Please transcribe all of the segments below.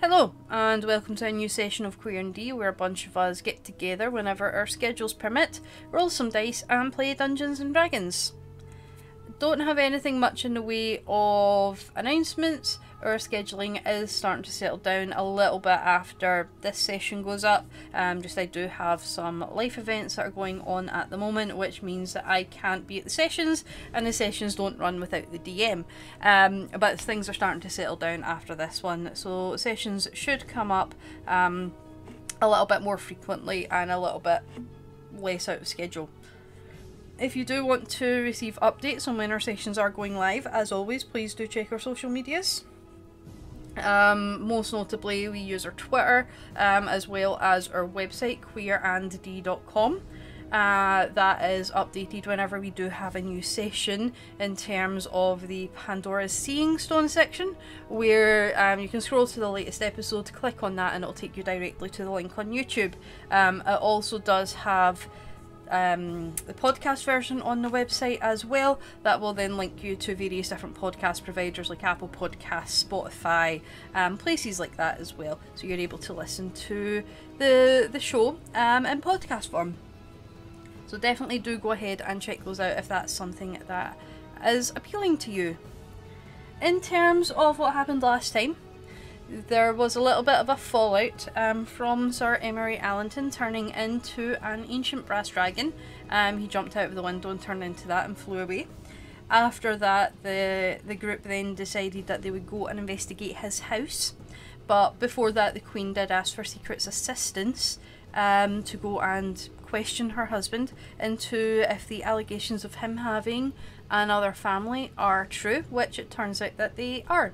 Hello, and welcome to a new session of Queer and D, where a bunch of us get together whenever our schedules permit, roll some dice, and play Dungeons and Dragons. Don't have anything much in the way of announcements. Our scheduling is starting to settle down a little bit after this session goes up. I do have some life events that are going on at the moment, which means that I can't be at the sessions, and the sessions don't run without the DM. But things are starting to settle down after this one, so sessions should come up a little bit more frequently and a little bit less out of schedule. If you do want to receive updates on when our sessions are going live, as always, please do check our social medias. Most notably, we use our Twitter, as well as our website, queerandd.com. That is updated whenever we do have a new session in terms of the Pandora's Seeing Stone section, where you can scroll to the latest episode, click on that, and it'll take you directly to the link on YouTube. It also does have the podcast version on the website as well. That will then link you to various different podcast providers like Apple Podcasts, Spotify, places like that as well, so you're able to listen to the show in podcast form. So definitely do go ahead and check those out if that's something that is appealing to you. In terms of what happened last time, there was a little bit of a fallout from Sir Emery Allenton turning into an ancient brass dragon. He jumped out of the window and turned into that and flew away. After that, the group then decided that they would go and investigate his house. But before that, the Queen did ask for Secret's assistance to go and question her husband into if the allegations of him having another family are true, which it turns out that they are.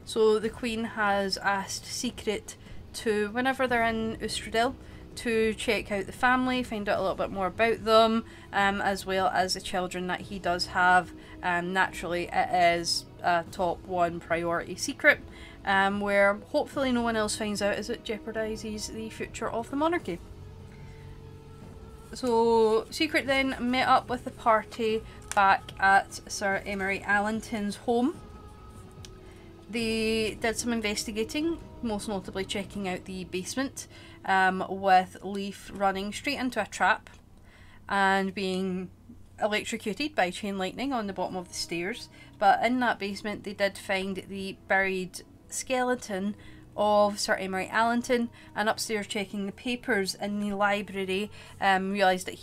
So the Queen has asked Secret to, whenever they're in Ustradil, to check out the family, find out a little bit more about them, as well as the children that he does have. Naturally, it is a top one priority secret, where hopefully no one else finds out, as it jeopardises the future of the monarchy. So Secret then met up with the party back at Sir Emery Allenton's home. They did some investigating, most notably checking out the basement, with Leaf running straight into a trap and being electrocuted by chain lightning on the bottom of the stairs. But in that basement they did find the buried skeleton of Sir Emery Allenton, and upstairs checking the papers in the library, realised that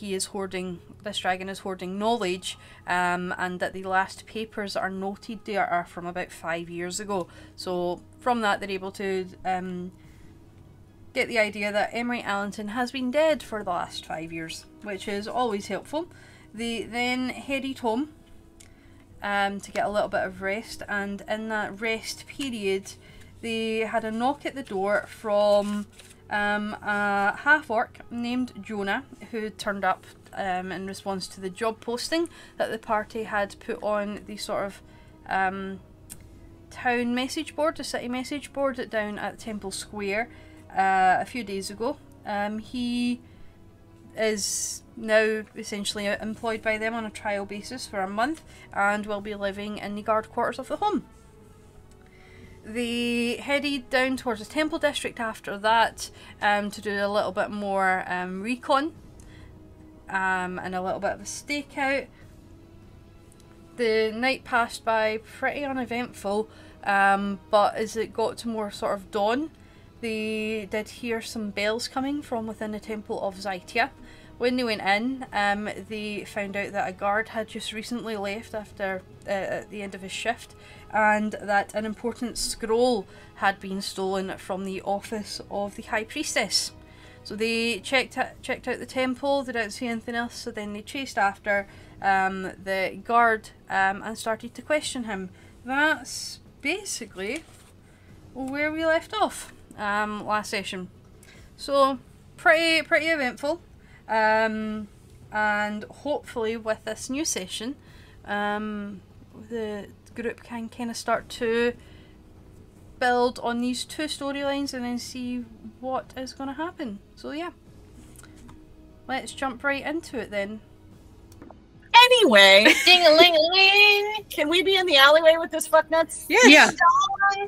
this dragon is hoarding knowledge, and that the last papers that are noted there are from about 5 years ago. So from that they're able to get the idea that Emery Allenton has been dead for the last 5 years, which is always helpful. They then headed home to get a little bit of rest, and in that rest period they had a knock at the door from a half-orc named Jonah, who turned up in response to the job posting that the party had put on the sort of town message board, the city message board down at Temple Square a few days ago. He is now essentially employed by them on a trial basis for a month and will be living in the guard quarters of the home. They headed down towards the Temple District after that to do a little bit more recon and a little bit of a stakeout. The night passed by pretty uneventful, but as it got to more sort of dawn, they did hear some bells coming from within the Temple of Zytia. When they went in, they found out that a guard had just recently left after at the end of his shift, and that an important scroll had been stolen from the office of the High Priestess. So they checked out the temple, they didn't see anything else, so then they chased after the guard and started to question him. That's basically where we left off last session. So pretty eventful. And hopefully with this new session, the group can kind of start to build on these two storylines and then see what is going to happen. So yeah, let's jump right into it then. Anyway, ding-a-ling-a-ling, can we be in the alleyway with this fucknuts? Yes. Yeah.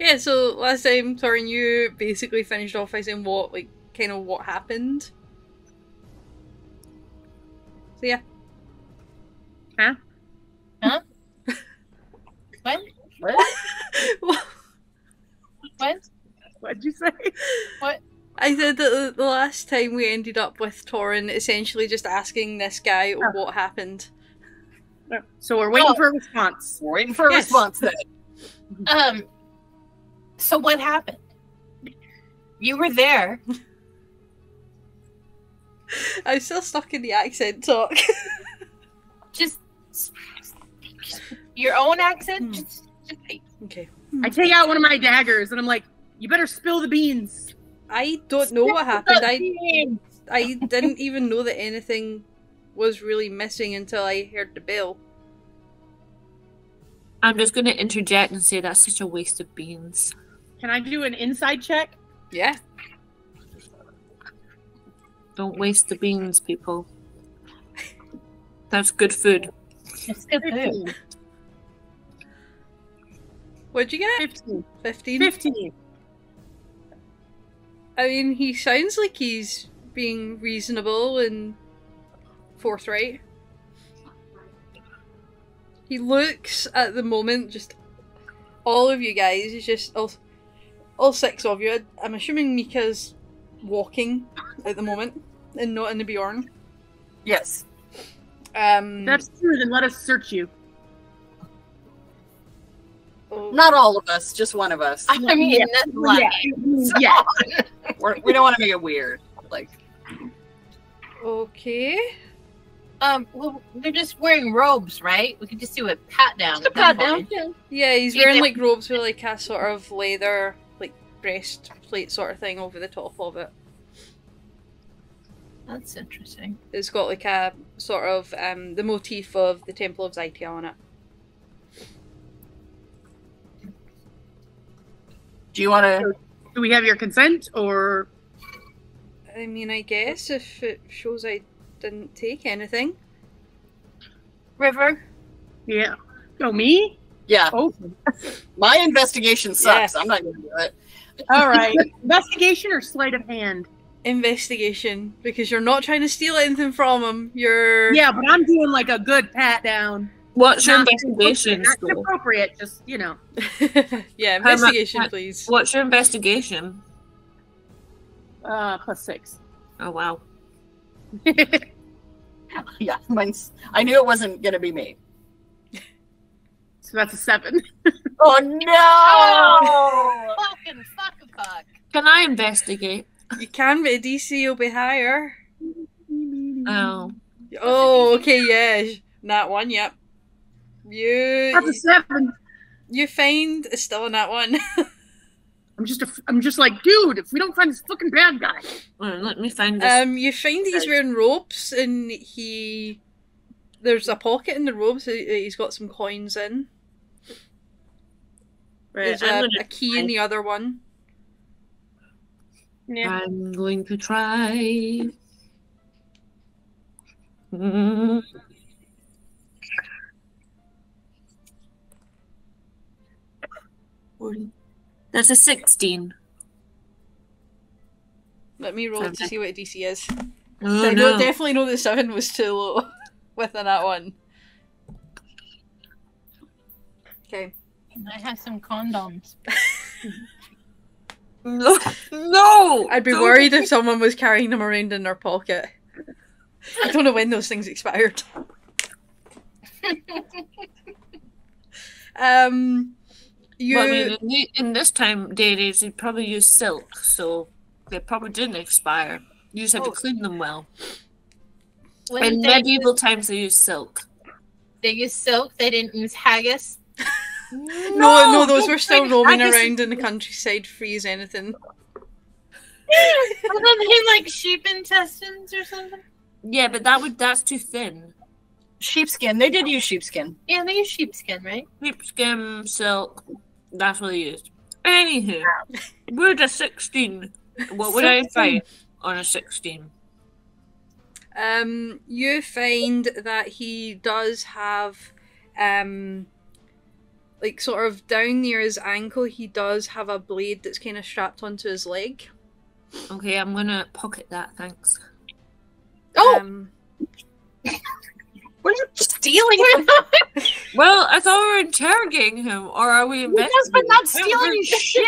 Yeah, so last time, Torin, you basically finished off by saying what happened. So yeah. Huh? Huh? What? What? What? What'd you say? What? I said that the last time we ended up with Torin essentially just asking this guy what happened. So we're waiting for a response. We're waiting for a response then. So what happened? You were there. I'm still stuck in the accent talk. Just your own accent? Just Okay. I take out one of my daggers and I'm like, you better spill the beans. I don't know what happened. I didn't even know that anything was really missing until I heard the bell. I'm just going to interject and say that's such a waste of beans. Can I do an inside check? Yeah. Don't waste the beans, people. That's good food. It's good food. What'd you get? 15. 15? 15. I mean, he sounds like he's being reasonable and forthright. He looks at the moment, just all of you guys, he's just all six of you. I'm assuming Mika's walking at the moment and not in the Bjorn. Yes. That's true, then let us search you. Not all of us, just one of us. I mean, that's like, Yeah. We don't want to make it weird. Like, Okay. well, they're just wearing robes, right? We could just do a pat down. just a pat down. Yeah, he's wearing like robes with like a sort of leather, like breastplate sort of thing over the top of it. That's interesting. It's got like a sort of the motif of the Temple of Zytia on it. Do you want to? Do we have your consent, or? I mean, I guess if it shows I didn't take anything. River? Yeah. Oh, me? Yeah. Oh. My investigation sucks. Yeah. I'm not going to do it. All right. Investigation or sleight of hand? Investigation, because you're not trying to steal anything from him. You're... Yeah, but I'm doing like a good pat down. What's your Not investigation Not score? appropriate, just, you know. Yeah, investigation, How much- please. What's your investigation? +6. Oh, wow. Yeah, mine's. I knew it wasn't going to be me. So that's a 7. Oh no! Fuck. Can I investigate? You can, but the DC will be higher. Oh. Oh, okay, yeah. Nat 1, yep. That's a 7. You find it's still a Nat 1. I'm just like, dude, if we don't find this fucking bad guy. Let me find this. You find he's wearing robes, and there's a pocket in the robes that he's got some coins in. Right, There's I'm a key in the other one. Yeah. I'm going to try. Mm. That's a 16. Let me roll to see what DC is. Oh, I no. definitely know the 7 was too low with a Nat 1. Okay. I have some condoms. No! No! I'd be worried if someone was carrying them around in their pocket. I don't know when those things expired. You... Well, I mean, in this time day and age, they'd probably use silk, so they probably didn't expire. You just have to clean them well. In medieval times, they used silk. They used silk. They didn't use haggis. No, those were still roaming haggis- around in the countryside, free as anything. Wasn't they like sheep intestines or something? Yeah, but that's too thin. Sheepskin. They did use sheepskin. Yeah, they use sheepskin, right? Sheepskin, silk, that's what they used. Anywho, we're a 16. What would I find on a 16? You find that he does have, like like sort of down near his ankle, he does have a blade that's kind of strapped onto his leg. Okay, I'm gonna pocket that, thanks. Oh, what are you stealing from him? Well, I thought we were interrogating him, or are we He investigating? has been not stealing his shit.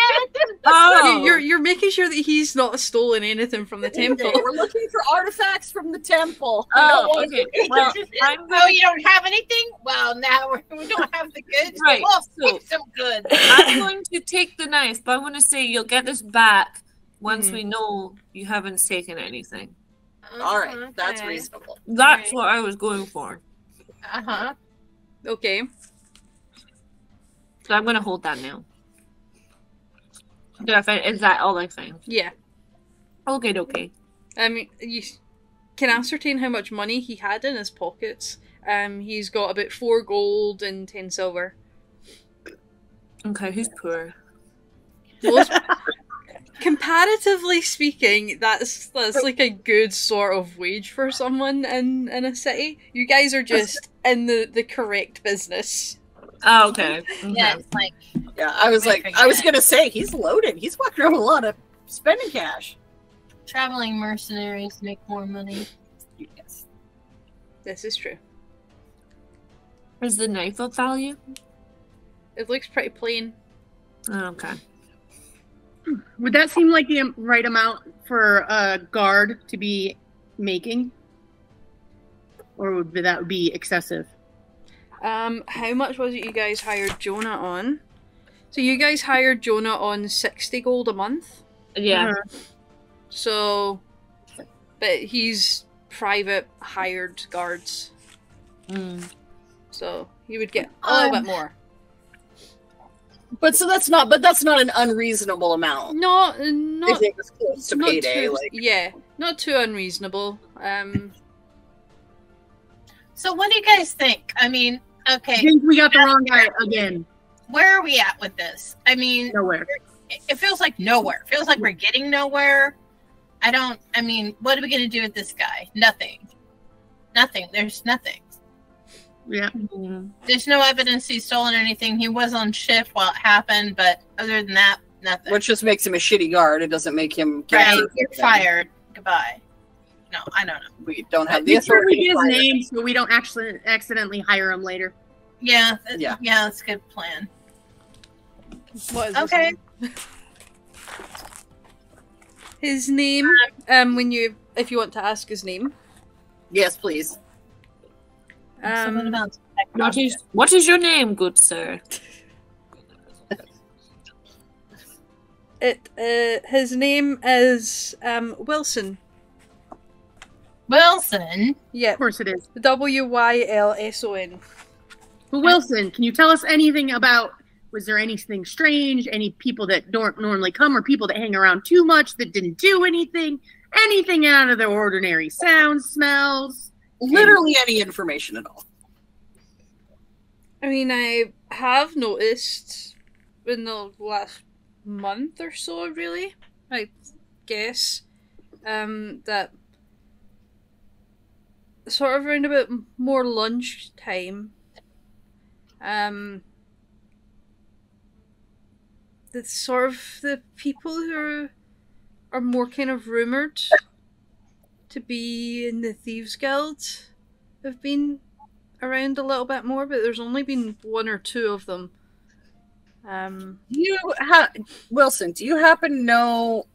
Oh, You're making sure that he's not stolen anything from the temple. We're looking for artifacts from the temple. Oh, okay. Well, I'm Oh, you don't have anything? Well, now we don't have the goods. Right, We'll so- fix some goods. I'm going to take the knife, but I'm going to say you'll get this back once Mhm. we know you haven't taken anything. All right, that's Okay. reasonable. That's Right. what I was going for. Uh-huh. Okay. So I'm going to hold that now. Is that all I found? Yeah. Okay. You can ascertain how much money he had in his pockets. He's got about 4 gold and 10 silver. Okay, who's poor? Those, comparatively speaking, that's like a good sort of wage for someone in a city. You guys are just in the correct business. Oh, okay. Yeah, it's like, Yeah, I was gonna say he's loaded. He's walking around with a lot of spending cash. traveling mercenaries make more money. Yes. This is true. Is the knife of value? It looks pretty plain. Oh, okay. Would that seem like the right amount for a guard to be making? Or would that be excessive? How much was it you guys hired Jonah on? So you guys hired Jonah on 60 gold a month. Yeah. So, but he's private hired guards. Mm. So he would get a little bit more. But that's not an unreasonable amount. Not If it was close to not payday, too, yeah, not too unreasonable. So what do you guys think? I mean, I okay, think we got the wrong guy again. where are we at with this? I mean, Nowhere. it feels like nowhere. It feels like we're getting nowhere. I mean, what are we going to do with this guy? Nothing. There's nothing. Yeah. Mm. There's no evidence he's stolen anything. He was on shift while it happened, but other than that, nothing. which just makes him a shitty guard. It doesn't make him Right, you're fired. Goodbye. No, I don't know. We don't have the Make sure we authority get to his fire him. name so we don't actually accidentally hire him later. Yeah, Yeah. that's a good plan. What is his Okay. name? His name, if you want to ask his name, Yes, please. Someone about What is your name, good sir? his name is Wilson. Wilson. Yeah, Of course it is. Wylson. But Wilson, can you tell us anything about, was there anything strange? Any people that don't normally come or people that hang around too much that didn't do anything? Anything out of the ordinary? Sounds, smells? Literally any information at all. I mean, I have noticed in the last month or so, really, I guess, that sort of around about more lunchtime, the sort of the people who are more kind of rumoured to be in the Thieves Guild have been around a little bit more, but there's only been 1 or 2 of them. Wilson, do you happen to know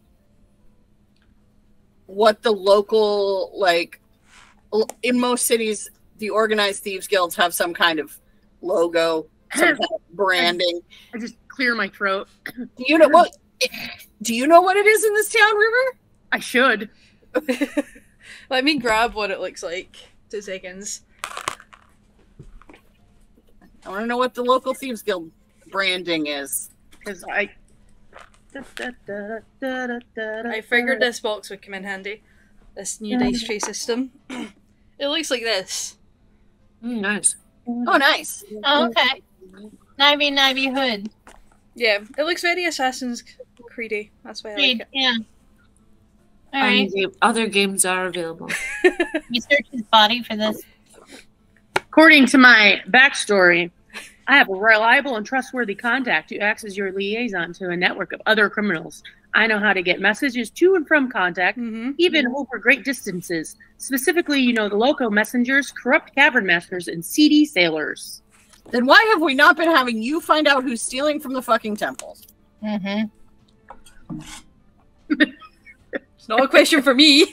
what the local, like, in most cities, the organized thieves guilds have some kind of logo, some kind of branding. I just clear my throat. Do you know what? Do you know what it is in this town, River? I should. Let me grab what it looks like. 2 seconds. I want to know what the local thieves guild branding is. Because I figured this box would come in handy. This new dice tray system. It looks like this. Nice. Oh, nice. Oh, okay. Nivey Hood. Yeah, it looks very Assassin's Creedy. That's why I like it. Yeah. All right. Other games are available. You search his body for this. According to my backstory, I have a reliable and trustworthy contact who acts as your liaison to a network of other criminals. I know how to get messages to and from contact, even over great distances. Specifically, the local messengers, corrupt cavern masters, and seedy sailors. Then why have we not been having you find out who's stealing from the fucking temples? It's not a question for me.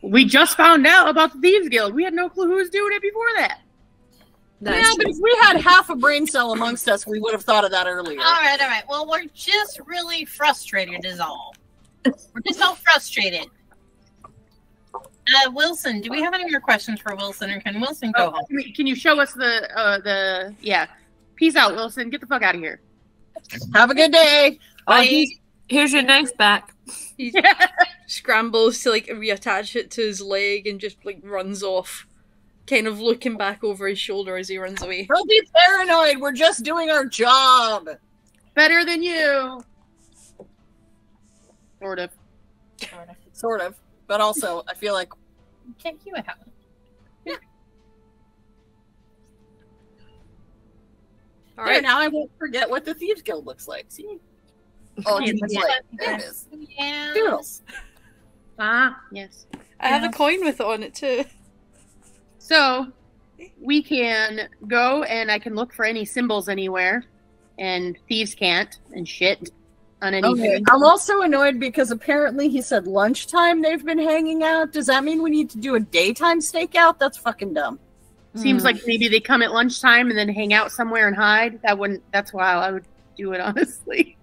We just found out about the Thieves Guild. We had no clue who was doing it before that. Yeah, but if we had half a brain cell amongst us, we would have thought of that earlier. All right. Well, we're just really frustrated is all. We're just all frustrated. Wilson, do we have any more questions for Wilson, or can Wilson go home? Can you show us the Peace out, Wilson. Get the fuck out of here. Have a good day. Here's your knife back. He scrambles to reattach it to his leg and just runs off, kind of looking back over his shoulder as he runs away. Don't be paranoid. We're just doing our job. Better than you. Sort of. But also, I feel like Can't you have it? All there, right. now I won't forget what the Thieves Guild looks like. See? Oh, it's like, there it is. Yeah. Doodles. Yes. I have a coin with it on it too. So, we can go and I can look for any symbols anywhere, and thieves can't, and shit on anything. Okay. I'm also annoyed because apparently he said lunchtime they've been hanging out. Does that mean we need to do a daytime stakeout? That's fucking dumb. Seems like maybe they come at lunchtime and then hang out somewhere and hide. That's why I would do it, honestly.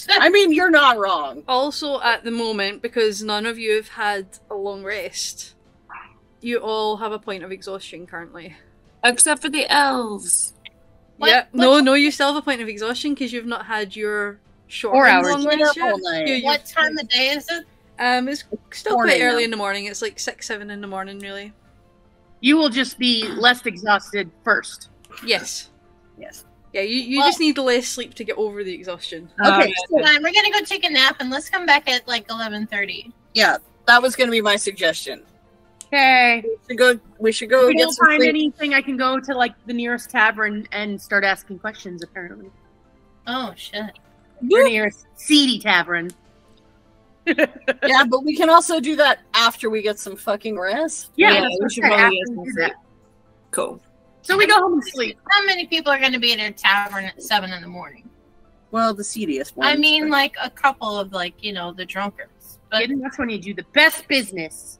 I mean, you're not wrong. Also, at the moment, because none of you have had a long rest, you all have a point of exhaustion currently. Except for the elves. Yeah, no, you still have a point of exhaustion because you've not had your short 4 and hours. long rest yet. Yeah, What time of day is it? It's still quite Morning early now. in the morning. It's like 6, 7 in the morning, really. You will just be less exhausted first. Yes. Yes. Yeah, you just need less sleep to get over the exhaustion. Okay, so, Fine, we're gonna go take a nap and let's come back at 11:30. yeah, that was going to be my suggestion. Okay. We should go If I get don't some find sleep. anything, I can go to the nearest tavern and start asking questions, apparently. Oh shit. The nearest seedy tavern. Yeah, but we can also do that after we get some fucking rest. Yeah, we should okay, probably after get we some do sleep. that. Cool. So we go home and sleep. How many people are gonna be at a tavern at 7 in the morning? Well, the seediest one. I mean, a couple of the drunkards. But That's when you do the best business.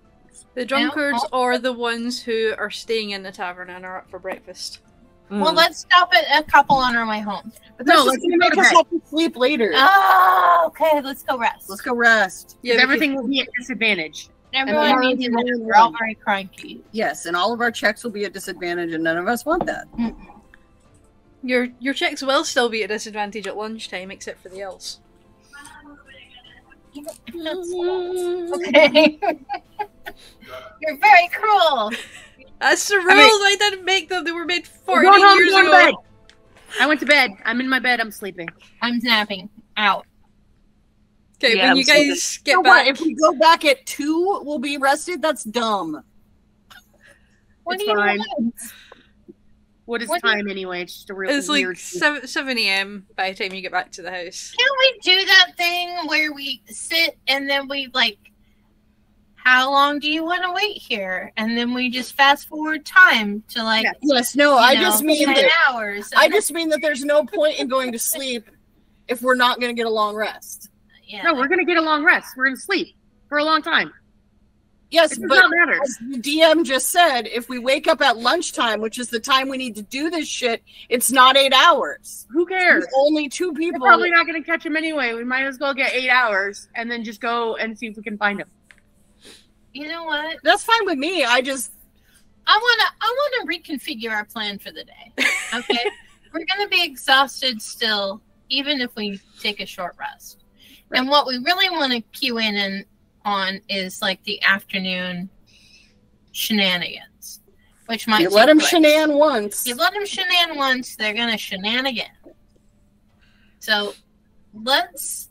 The drunkards are the ones who are staying in the tavern and are up for breakfast. well, let's stop at a couple on our way home. But that's No, just let's going to go make to us bed. have to sleep later. Oh, okay. Let's go rest. Let's go rest. Yeah, Everything will be at disadvantage. Everyone And needs then to we'll rest. be We're all alone. very cranky. Yes, and all of our checks will be at disadvantage, and none of us want that. Your checks will still be at disadvantage at lunchtime, except for the elves. Okay. You're very cruel. That's the rules. I didn't make them. They were made We're 14 going home, years going to ago. bed. I went to bed. I'm in my bed. I'm sleeping. I'm napping. Out. Okay, Yeah, when I'm you guys get So back, what, if we go back at 2, we'll be rested? That's dumb. What It's do you fine. want? What is What do you- time anyway? It's just a real it's weird. like 7 a.m. by the time you get back to the house. Can't we do that thing where we sit and then we how long do you want to wait here? And then we just fast forward time to Yeah. Yes, no, I just mean 10 that hours. I just mean that there's no point in going to sleep if we're not going to get a long rest. yeah. No, we're gonna get a long rest. We're gonna sleep for a long time. Yes, It does but not matter. as the DM just said, if we wake up at lunchtime, which is the time we need to do this shit, it's not 8 hours. Who cares? There's only 2 We're people. probably not gonna catch him anyway. We might as well get 8 hours and then just go and see if we can find him. You know what? That's fine with me. I wanna reconfigure our plan for the day. Okay? We're gonna be exhausted still, even if we take a short rest. Right. And what we really want to cue in on is the afternoon shenanigans, which might You let take him place. shenan once. You let them shenan once, they're gonna shenan again. So let's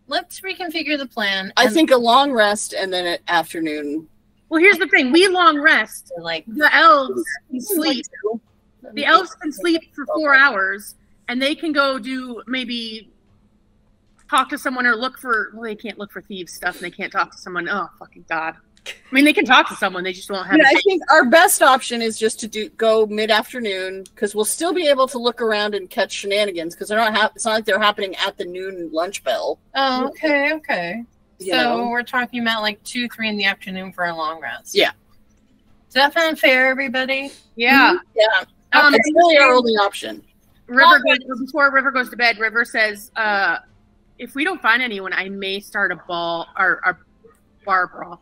reconfigure the plan. I and think a long rest and then an afternoon. Well, here's the thing: we long rest. like The elves can sleep. The elves can sleep for 4 hours, and they can go do maybe talk to someone or look for. Well, they can't look for thieves stuff, and they can't talk to someone. Oh, fucking God! I mean, they can talk to someone. They just won't have. I think our best option is just to go mid-afternoon because we'll still be able to look around and catch shenanigans because they're not. It's not like they're happening at the noon lunch bell. Oh, okay, okay. You So know? we're talking about like 2, 3 in the afternoon for a long rest. Yeah. Does that sound fair, everybody? Yeah. Yeah. Okay. It's really our only option. Before River goes to bed, River says, if we don't find anyone, I may start a bar brawl.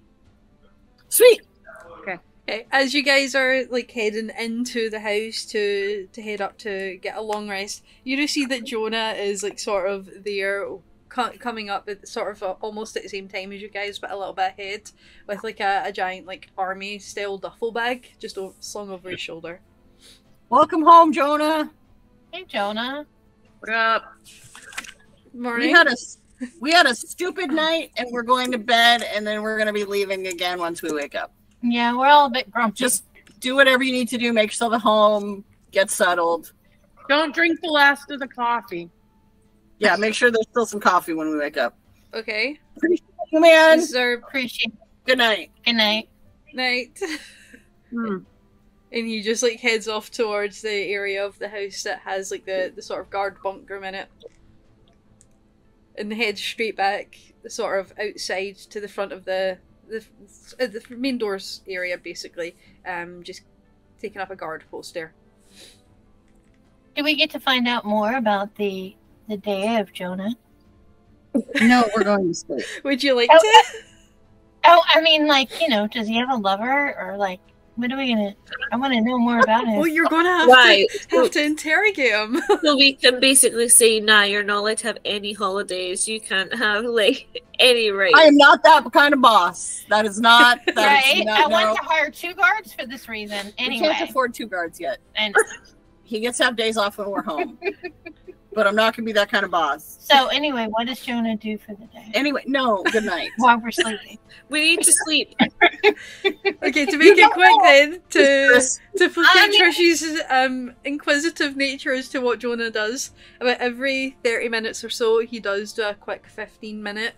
Sweet. Okay, as you guys are like heading into the house to head up to get a long rest, you do see that Jonah is like sort of there, coming up at sort of almost at the same time as you guys, but a little bit ahead, with like a giant like army style duffel bag just slung over his shoulder. Welcome home, Jonah. Hey, Jonah. What up? Morning. We had a stupid night, and we're going to bed, and then we're going to be leaving again once we wake up. Yeah, we're all a bit grumpy. Just do whatever you need to do. Make yourself at home. Get settled. Don't drink the last of the coffee. Yeah, make sure there's still some coffee when we wake up. Okay. Appreciate you, man. Is there appreciate it. Good night. Good night. night? And he just like heads off towards the area of the house that has like the sort of guard bunk room in it. And heads straight back, sort of outside to the front of the main doors area, basically. Just taking up a guard post there. Do we get to find out more about the day of Jonah? No, we're going to sleep. Would you like to? Oh, I mean, like, you know, does he have a lover, or like, what are we gonna? I want to know more about him. Well, you're gonna have to interrogate him. So we can basically say, nah, you're not allowed to have any holidays. You can't have like any rights. I am not that kind of boss. That is not. Right? Not, I want to hire 2 guards for this reason. Anyway, we can't afford 2 guards yet. And he gets to have days off when we're home. But I'm not gonna be that kind of boss. so anyway, what does Jonah do for the day Anyway, no. Good night. while we're sleeping? We need to sleep. Okay, to make it quick then, to placate mean- Trish's inquisitive nature as to what Jonah does, about every 30 minutes or so, he does do a quick 15-minute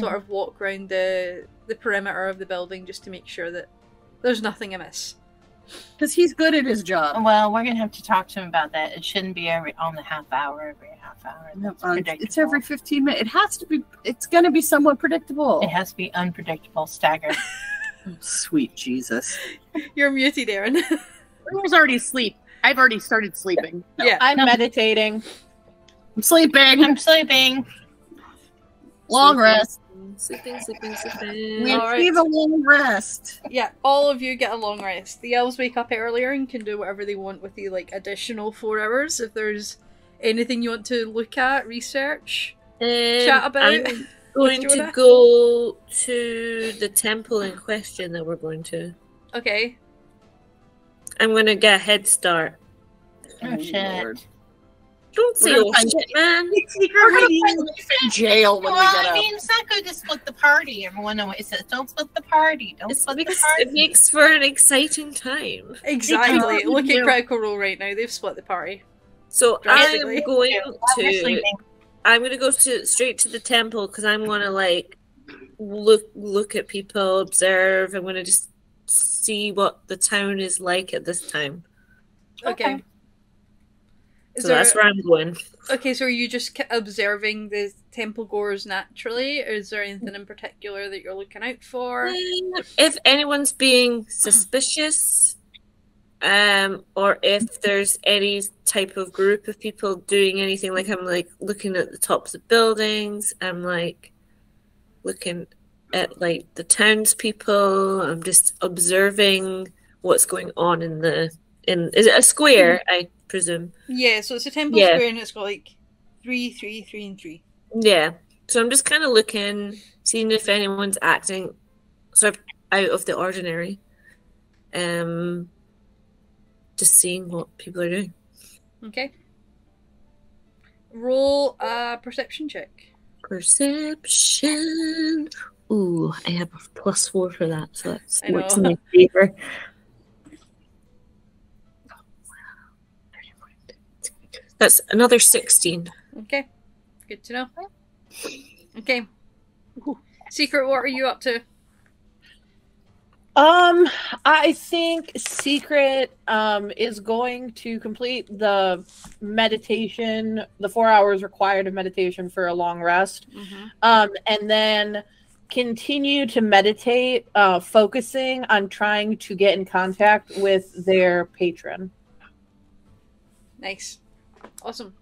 sort of walk around the perimeter of the building just to make sure that there's nothing amiss. Because he's good at his job. Well, we're gonna have to talk to him about that. It shouldn't be every half hour. That's It's every 15 minutes. It has to be. It's going to be somewhat predictable. It has to be unpredictable, staggered. Sweet Jesus. You're muted, Aaron. River's already asleep. I've already started sleeping. Yeah. I'm meditating. I'm sleeping. I'm sleeping. Long rest. Sleeping. We All achieve a long rest. Yeah, all of you get a long rest. The elves wake up earlier and can do whatever they want with the like additional 4 hours. If there's anything you want to look at, research, chat about. I'm going to go to the temple in question that we're going to. Okay. I'm going to get a head start. Oh shit. Lord. Don't say We're oh gonna shit, man. We're going to find Leaf in jail when Well, we get I up. mean, it's not good to split the party. Everyone always says, "Don't split the party. Don't split the party." It makes for an exciting time. Exactly. Look at Yeah. Critical Role right now. They've split the party. So Drastically. I'm going We're to. sleeping. I'm going to go straight to the temple because I'm going to like look at people, observe. I'm going to just see what the town is like at this time. Okay. Is So there- that's where I'm going. Okay, so are you just observing the temple goers naturally, or is there anything in particular that you're looking out for? If anyone's being suspicious, or if there's any type of group of people doing anything, like I'm like looking at the tops of buildings, I'm like looking at like the townspeople, I'm just observing what's going on in is it a square, I presume? Yeah, so it's a temple Yeah. square and it's got like 3, 3, 3, and 3. Yeah. So I'm just kind of looking, seeing if anyone's acting sort of out of the ordinary. Just seeing what people are doing. Okay. Roll a perception check. Perception. Ooh, I have a +4 for that, so that I works know. in my favor. That's another 16. Okay. Good to know. Okay. Secret, what are you up to? I think Secret is going to complete the meditation, the 4 hours required of meditation for a long rest, and then continue to meditate, focusing on trying to get in contact with their patron. Nice. Awesome.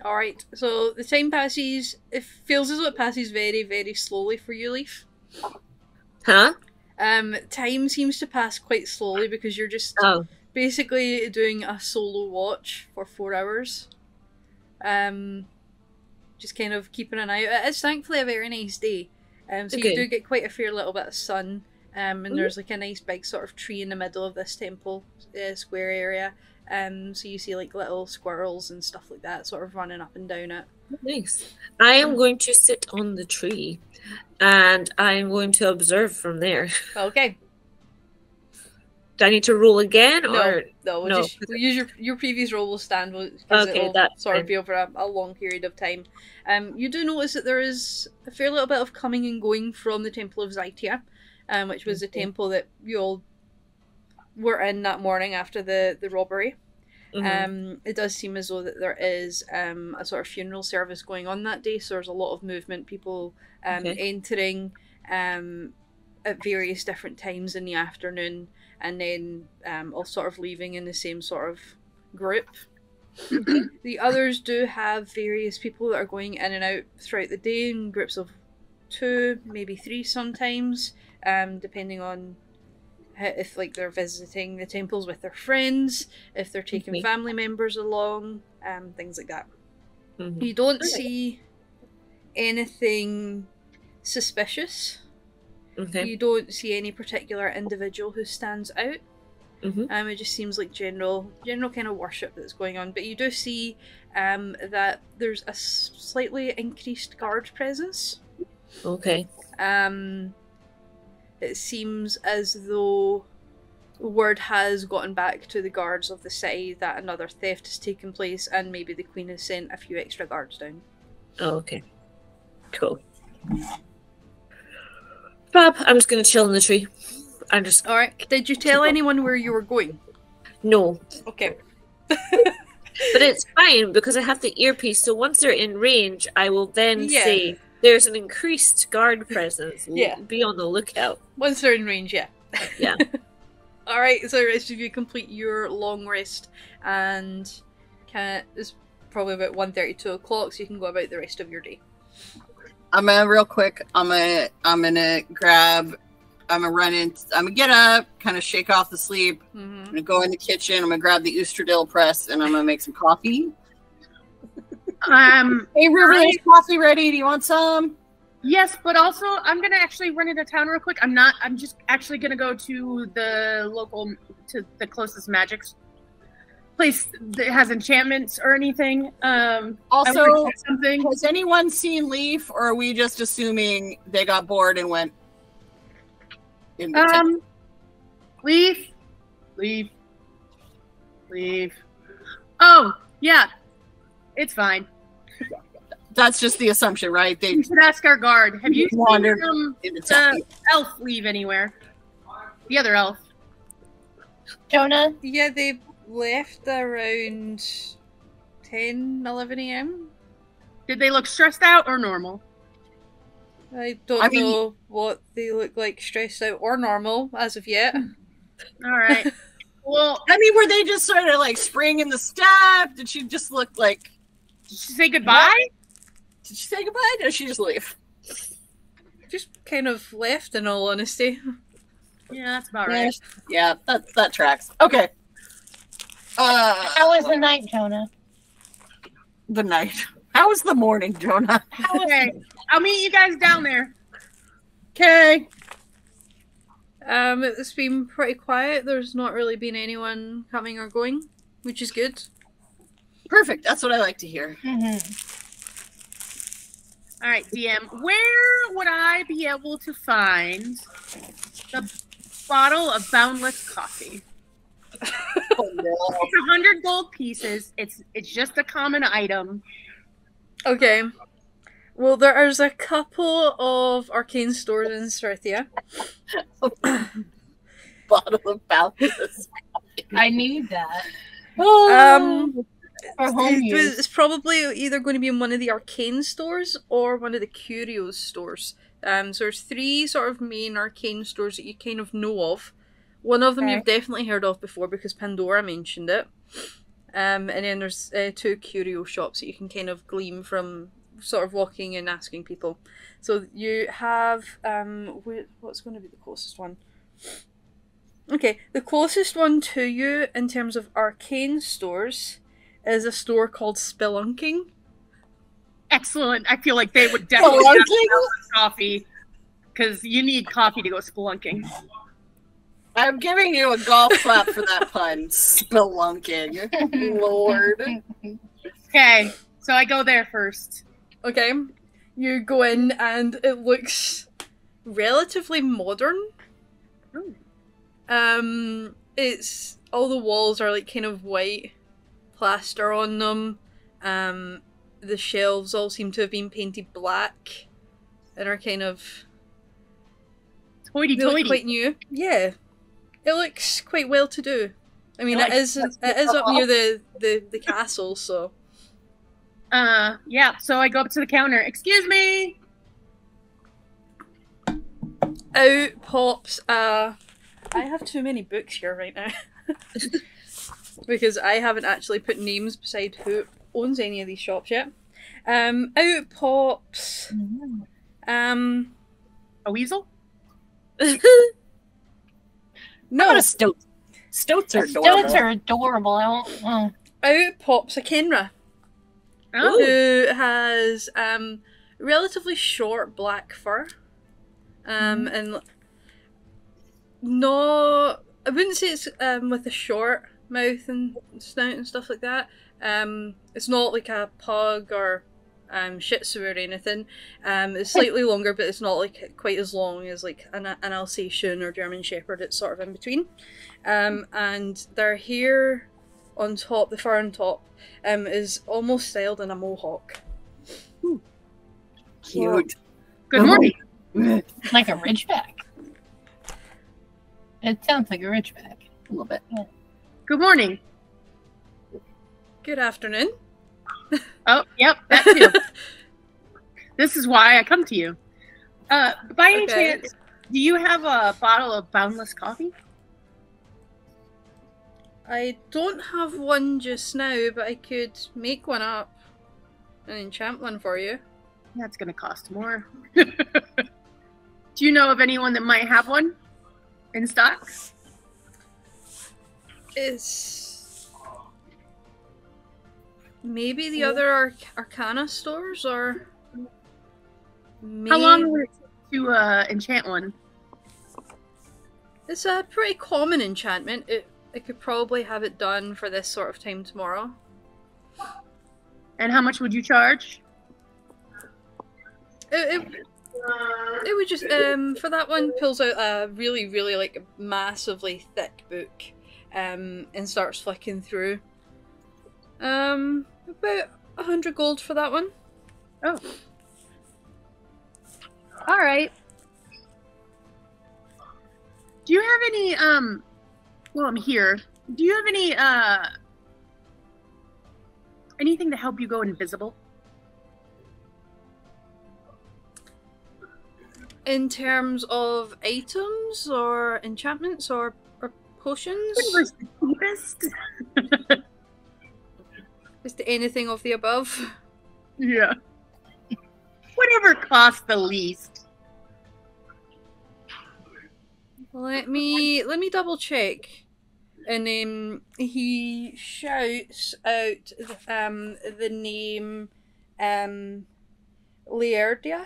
All right. So the time passes. It feels as though it passes very, very slowly for you, Leaf. Huh? Time seems to pass quite slowly because you're just basically doing a solo watch for 4 hours. Just kind of keeping an eye out. It is thankfully a very nice day. So you do get quite a fair little bit of sun. And there's like a nice big sort of tree in the middle of this temple square area. So you see like little squirrels and stuff like that sort of running up and down it. Nice. I am going to sit on the tree and I'm going to observe from there. Okay. Do I need to roll again? Or No, we'll use your previous roll will stand because Okay, it'll that's sort of fine. be over a long period of time. You do notice that there is a fair little bit of coming and going from the Temple of Zytia, which was the temple that you all were in that morning after the robbery. It does seem as though that there is a sort of funeral service going on that day, so there's a lot of movement, people entering at various different times in the afternoon, and then all sort of leaving in the same sort of group. The others do have various people that are going in and out throughout the day in groups of 2, maybe 3 sometimes, depending on if like they're visiting the temples with their friends, if they're taking family members along, things like that. You don't see anything suspicious. You don't see any particular individual who stands out. It just seems like general kind of worship that's going on. But you do see that there's a slightly increased guard presence. Okay. It seems as though word has gotten back to the guards of the city that another theft has taken place, and maybe the Queen has sent a few extra guards down. Oh, okay. Cool. Fab, I'm just going to chill in the tree. Alright. Did you tell anyone where you were going? No. Okay. But it's fine because I have the earpiece, so once they're in range, I will then say there's an increased guard presence. Be on the lookout. Once they're in range, yeah. Alright, so the rest of you complete your long rest, and it's probably about 1:30, 2 o'clock, so you can go about the rest of your day. I'm gonna real quick. I'm gonna run in. I'm gonna get up, kind of shake off the sleep. I'm gonna go in the kitchen. I'm gonna grab the Oestradil press, and I'm gonna make some coffee. Hey, River, is coffee ready? Do you want some? Yes, but also I'm gonna actually run into town real quick. I'm just actually gonna go to the closest magic place that has enchantments or anything. Also, has anyone seen Leaf, or are we just assuming they got bored and went in the tent? Leaf. Oh, yeah. It's fine. That's just the assumption, right? You should ask our guard. Have you wandered seen the elf leave anywhere? The other elf. Jonah? Yeah, they left around 10, 11 a.m. Did they look stressed out or normal? I don't know what they look like, stressed out or normal, as of yet. Alright. Well, I mean, were they just sort of like springing the step? Did she just look like... Did she say goodbye? What? Did she say goodbye? Or did she just leave? Just kind of left, in all honesty. Yeah, that's about right. Yeah, that tracks. Okay. How was the night, Jonah? The night. How was the morning, Jonah? Okay. I'll meet you guys down there. Okay. It's been pretty quiet. There's not really been anyone coming or going, which is good. Perfect. That's what I like to hear. Alright, DM. Where would I be able to find the bottle of Boundless coffee? Oh, no. It's 100 gold pieces. It's just a common item. Okay. Well, there's a couple of arcane stores in Srithia. Bottle of Balthus. I need that. For home use. It's probably either going to be in one of the arcane stores or one of the curios stores. So there's 3 sort of main arcane stores that you kind of know of. One of them you've definitely heard of before because Pandora mentioned it. And then there's 2 curio shops that you can kind of glean from sort of walking and asking people. So you have what's going to be the closest one? Okay, the closest one to you in terms of arcane stores is a store called Spelunking. Excellent. I feel like they would definitely have coffee because you need coffee to go spelunking. I'm giving you a golf clap for that pun. Spelunking. Lord. Okay, so I go there first. Okay, you go in and it looks relatively modern. It's all the walls are like kind of white plaster on them. The shelves all seem to have been painted black and are kind of Hoity they look toity. quite new. Yeah, it looks quite well to do. I mean, Like, it is up near the castle, so. Yeah, so I go up to the counter. Excuse me! Out pops I have too many books here right now. Because I haven't actually put names beside who owns any of these shops yet. Out pops A weasel? no. Stoats. Stoats are adorable. Stoats are adorable. I don't. Out pops a Kenra. Oh. Who has relatively short black fur. And no, I wouldn't say it's with a short mouth and snout and stuff like that. It's not like a pug or Shih Tzu or anything. It's slightly longer, but it's not like quite as long as like an Alsatian or German Shepherd. It's sort of in between. And their hair on top, the fur on top, is almost styled in a mohawk. Cute. Good morning. Like a ridgeback. It sounds like a ridgeback. A little bit. Yeah. Good morning. Good afternoon. Oh, yep, that too. This is why I come to you. By any chance, do you have a bottle of Boundless coffee? I don't have one just now, but I could make one up and enchant one for you. That's going to cost more. Do you know of anyone that might have one in stock? It's maybe the other Arcana stores, or maybe... How long would it take to enchant one? It's a pretty common enchantment. I could probably have it done for this sort of time tomorrow. And how much would you charge? It would just for that one pulls out a really like massively thick book, and starts flicking through. About 100 gold for that one. Oh. All right. Do you have any well, I'm here. Do you have any anything to help you go invisible? In terms of items or enchantments or potions? Whatever's the cheapest. Just anything of the above. Yeah. Whatever costs the least. Let me double check. And he shouts out the name Laerdia.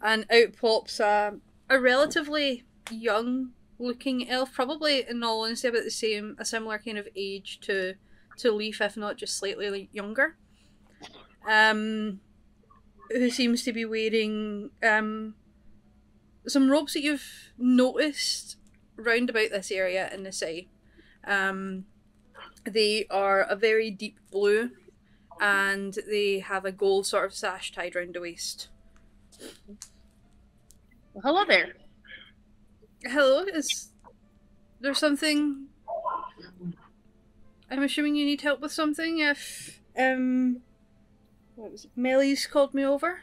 And out pops a relatively young looking elf, probably in all honesty about a similar kind of age to Leaf, if not just slightly younger. Who seems to be wearing some robes that you've noticed round about this area in the city. They are a very deep blue, and they have a gold sort of sash tied around the waist. Well, hello there. Hello, is there something? I'm assuming you need help with something. If what was it? Melly's called me over.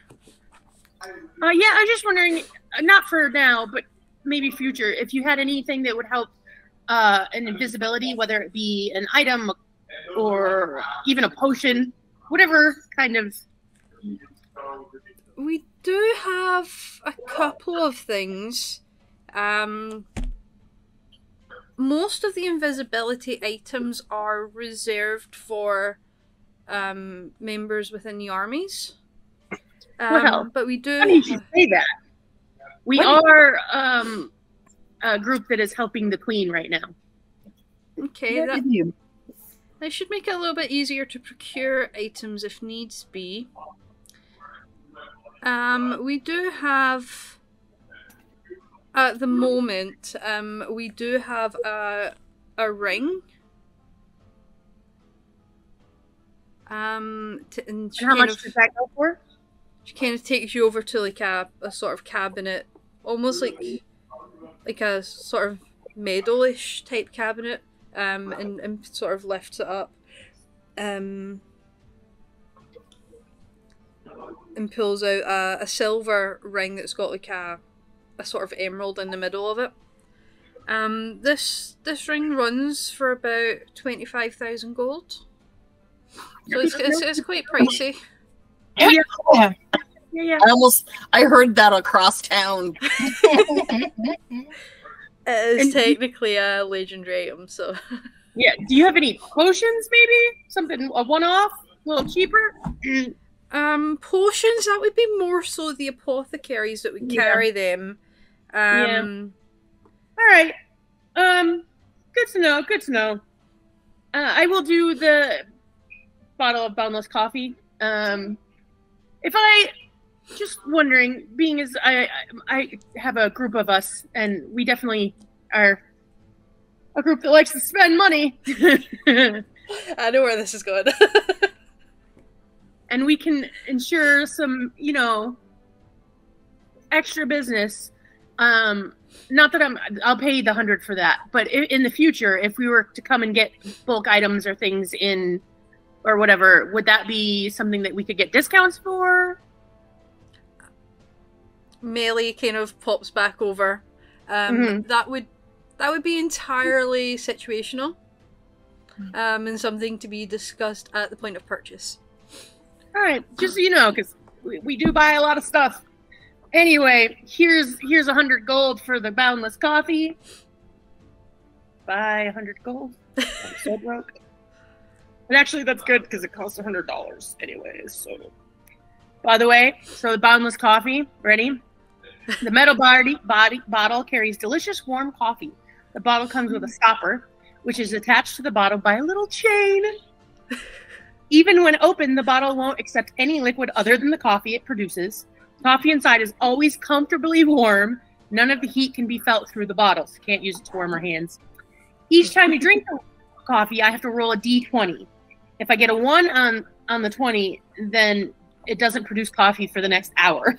Yeah, I was just wondering, not for now, but maybe future, if you had anything that would help an invisibility, whether it be an item or even a potion, whatever kind of. We do have a couple of things. Most of the invisibility items are reserved for members within the armies. Well, but we do. Funny you should say that. We are a group that is helping the queen right now. Okay, that should make it a little bit easier to procure items if needs be. We do have, at the moment, we do have a ring. And how much does that go for? She kind of takes you over to like a sort of cabinet, almost like a sort of meadowish type cabinet, and sort of lifts it up, and pulls out a silver ring that's got like a sort of emerald in the middle of it. This ring runs for about 25,000 gold, so it's quite pricey. Yeah. I heard that across town. It is technically a legendary item, so. Yeah. Do you have any potions, maybe? Something, a one-off, a little cheaper? Potions, that would be more so the apothecaries that would carry them. All right. Good to know, good to know. I will do the bottle of boundless coffee. If I, just wondering, being as I have a group of us, and we definitely are a group that likes to spend money. I know where this is going. And we can ensure some, extra business. Not that I'll pay the 100 for that, but in the future, if we were to come and get bulk items or things in, or whatever, would that be something that we could get discounts for? Melee kind of pops back over. That would be entirely situational, and something to be discussed at the point of purchase. All right, just so you know, because we do buy a lot of stuff. Anyway, here's 100 gold for the boundless coffee. Buy 100 gold. I'm so broke. And actually, that's good because it costs $100 anyways. So, by the way, so the boundless coffee, ready? The metal bottle carries delicious warm coffee. The bottle comes with a stopper, which is attached to the bottle by a little chain. Even when open, the bottle won't accept any liquid other than the coffee it produces. Coffee inside is always comfortably warm. None of the heat can be felt through the bottle, so can't use it to warm our hands. Each time you drink the coffee, I have to roll a d20. If I get a 1 on the 20, then it doesn't produce coffee for the next hour.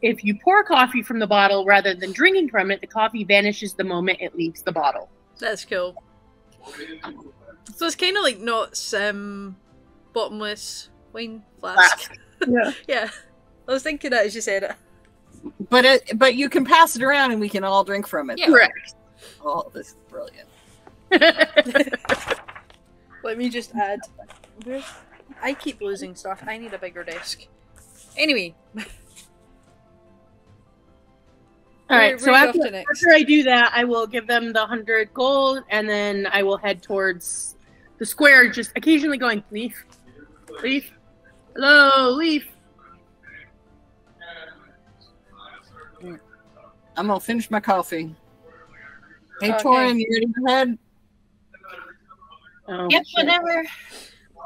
If you pour coffee from the bottle rather than drinking from it, the coffee vanishes the moment it leaves the bottle. That's cool. So it's kind of like Knott's bottomless wine flask. Yeah. Yeah. I was thinking that as you said it. But you can pass it around and we can all drink from it. Yeah. Correct. Oh, this is brilliant. Let me just add. I keep losing stuff. I need a bigger desk. Anyway. Alright, so after I do that, I will give them the 100 gold, and then I will head towards the square, just occasionally going, Leaf? Leaf? Hello, Leaf? I'm gonna finish my coffee. Hey, Okay. Torin, you ready to head? Oh, Yep, shit. whatever.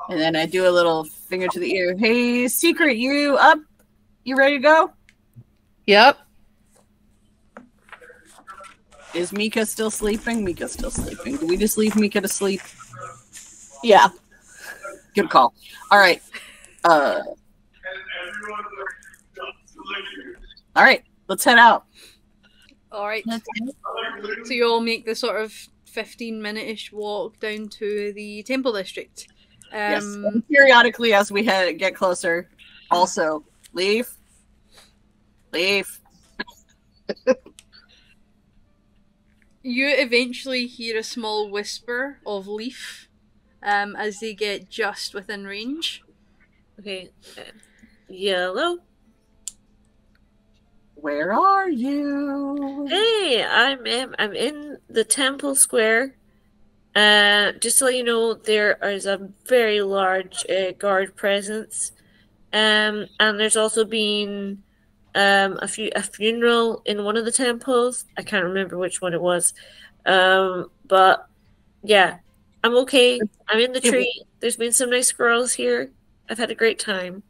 And then I do a little finger to the ear. Hey, Secret, you up? You ready to go? Yep. Is Mika still sleeping? Mika's still sleeping. Do we just leave Mika to sleep? Yeah. Good call. All right. All right. Let's head out. Alright. So you all make the sort of 15-minute-ish walk down to the Temple District. Yes. And periodically, as we get closer, also leave. You eventually hear a small whisper of Leaf as they get just within range. Okay. Yellow. Where are you? Hey, I'm in the temple square. Just to let you know, there is a very large guard presence, and there's also been a funeral in one of the temples. I can't remember which one it was, but yeah, I'm okay. I'm in the tree. There's been some nice squirrels here. I've had a great time.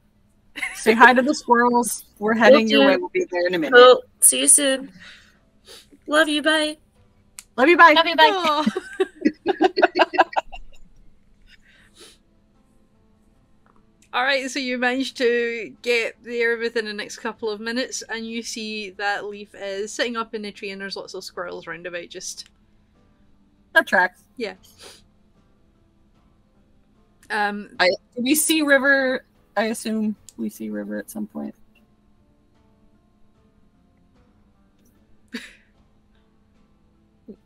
Say hi to the squirrels. We're heading your way. We'll be there in a minute. Oh, see you soon. Love you. Bye. Love you. Bye. Love you, bye. Alright, so you managed to get there within the next couple of minutes, and you see that Leaf is sitting up in the tree and there's lots of squirrels round about just... That tracks. Yeah. Do we see River? I assume we see River at some point.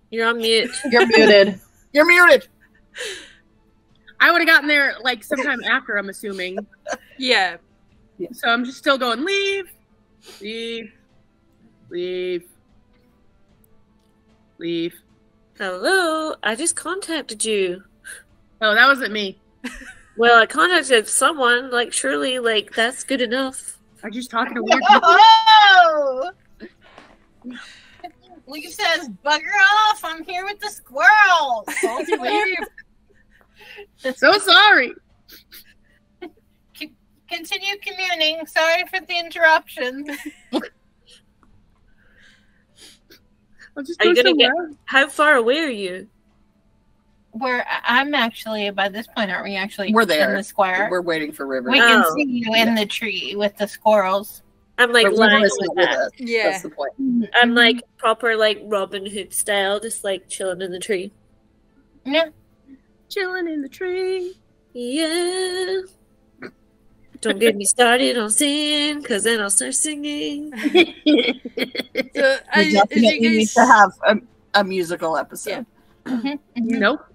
You're on mute. You're muted. You're muted. I would have gotten there like sometime after, I'm assuming. Yeah. So I'm just still going, leave, leave, leave, leave. Hello, I just contacted you. Oh, that wasn't me. Well, I contacted someone. Like, surely, like, that's good enough. I'm just talking to weird people. Oh! Leaf says, "Bugger off! I'm here with the squirrels." Salty Leaf. So sorry. Continue communing. Sorry for the interruption. I'll just Are you go gonna get? somewhere. How far away are you? I'm actually, by this point, aren't we actually We're there. in the square? We're waiting for River. We can Oh. see you in the tree with the squirrels. I'm like But River lying isn't with with that. us. Yeah. That's the point. I'm like proper like Robin Hood style, just like chilling in the tree. Yeah. Chilling in the tree. Yeah. Don't get me started on singing, cause then I'll start singing. So, We as definitely you need guys... to have a musical episode. Nope.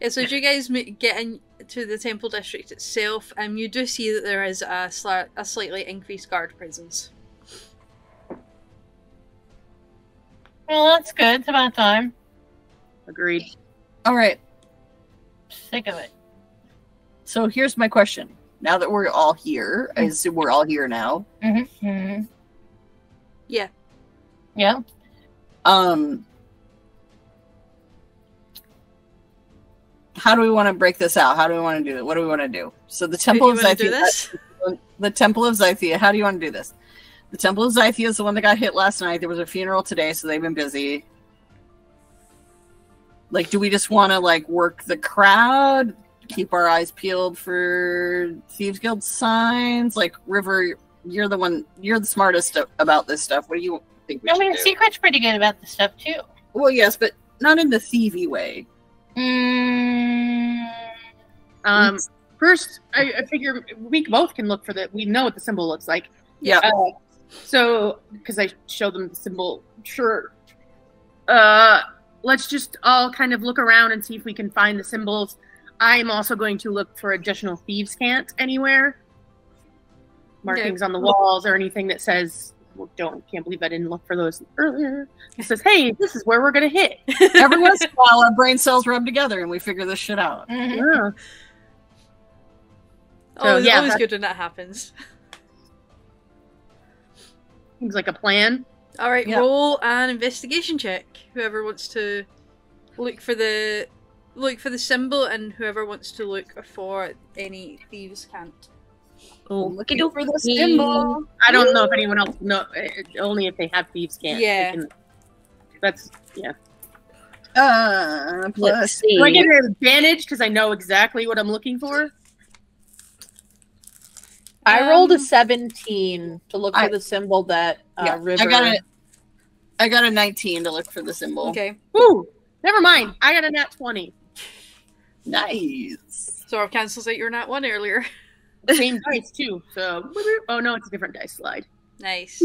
Yeah, so as you guys get into the Temple District itself, you do see that there is a slightly increased guard presence. Well, that's good. It's about time. Agreed. All right. Sick of it. So here's my question. Now that we're all here, I assume we're all here now. Mm-hmm. Yeah. Yeah. How do we want to break this out? How do we want to do it? What do we want to do? So the Temple of Do you wanna do Zythia. this? The Temple of Zythia. How do you want to do this? The Temple of Zythia is the one that got hit last night. There was a funeral today, so they've been busy. Like, do we just want to like work the crowd? Keep our eyes peeled for Thieves Guild signs? Like, River, you're the smartest about this stuff. What do you think we I should mean, do? Secret's pretty good about this stuff, too. Well, yes, but not in the thievy way. First, I figure we both can look for we know what the symbol looks like. Yeah. So, because I showed them the symbol, sure. Let's just all kind of look around and see if we can find the symbols. I'm also going to look for additional thieves' cant anywhere. Markings on the walls or anything that says, can't believe I didn't look for those earlier. It says, hey, this is where we're going to hit. Every once in a while, our brain cells rub together and we figure this shit out. Mm-hmm. Yeah. Always that's- good when that happens. Seems like a plan. Alright, Yeah. roll an investigation check. Whoever wants to look for the symbol, and whoever wants to look for any thieves' cant. Oh, Looking for the symbol. I don't know if anyone else know. Only if they have thieves' cant. Yeah. That's yeah. Let's Plus, see. Do I get an advantage because I know exactly what I'm looking for? I rolled a 17 to look I- for the symbol that yeah, River. I got a 19 to look for the symbol. Okay. Woo! Never mind. I got a nat 20. Nice. So it cancels out your nat 1 earlier. Same dice too. So oh no, it's a different dice slide. Nice.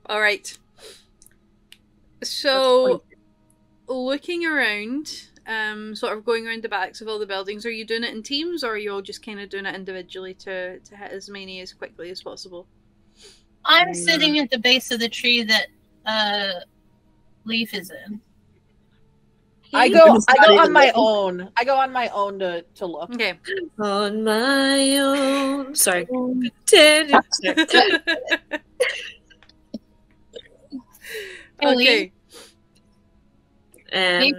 Alright. So, looking around, sort of going around the backs of all the buildings, are you doing it in teams, or are you all just kind of doing it individually to hit as many as quickly as possible? I'm sitting at the base of the tree that Leaf is in. I go on my own. I go on my own to look. Okay. On my own. Sorry. Continue. Okay. Hey,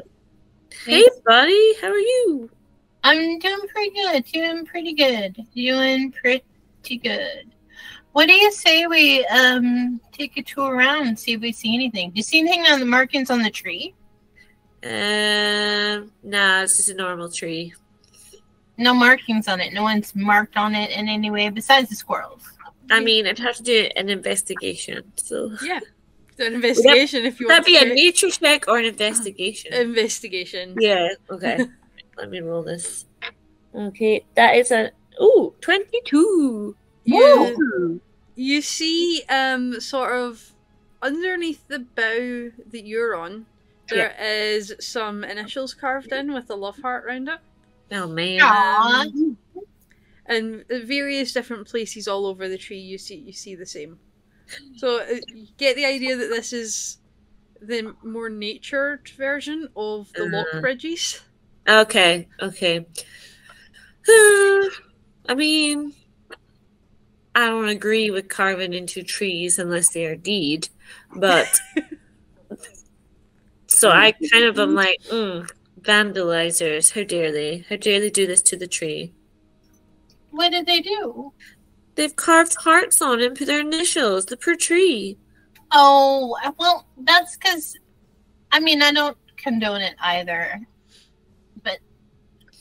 buddy. How are you? I'm doing pretty good. Doing pretty good. What do you say we take a tour around and see if we see anything? Do you see anything on the markings on the tree? Nah, it's just a normal tree. No markings on it. No one's marked on it in any way besides the squirrels. I mean, I'd have to do an investigation. So Yeah. Do an investigation if you would want that be to. a nature check or an investigation? Investigation. Yeah. Okay. Let me roll this. Okay, that is a 22. You see, sort of underneath the bough that you're on, there is some initials carved in with a love heart around it. Oh man. Aww. And at various different places all over the tree, you see the same. So you get the idea that this is the more natured version of the lock bridges. Okay. I mean, I don't agree with carving into trees unless they are deed, but so I kind of am like, vandalizers, how dare they? How dare they do this to the tree? What did they do? They've carved hearts on it and put their initials, the per tree. Oh, well, that's because, I mean, I don't condone it either, but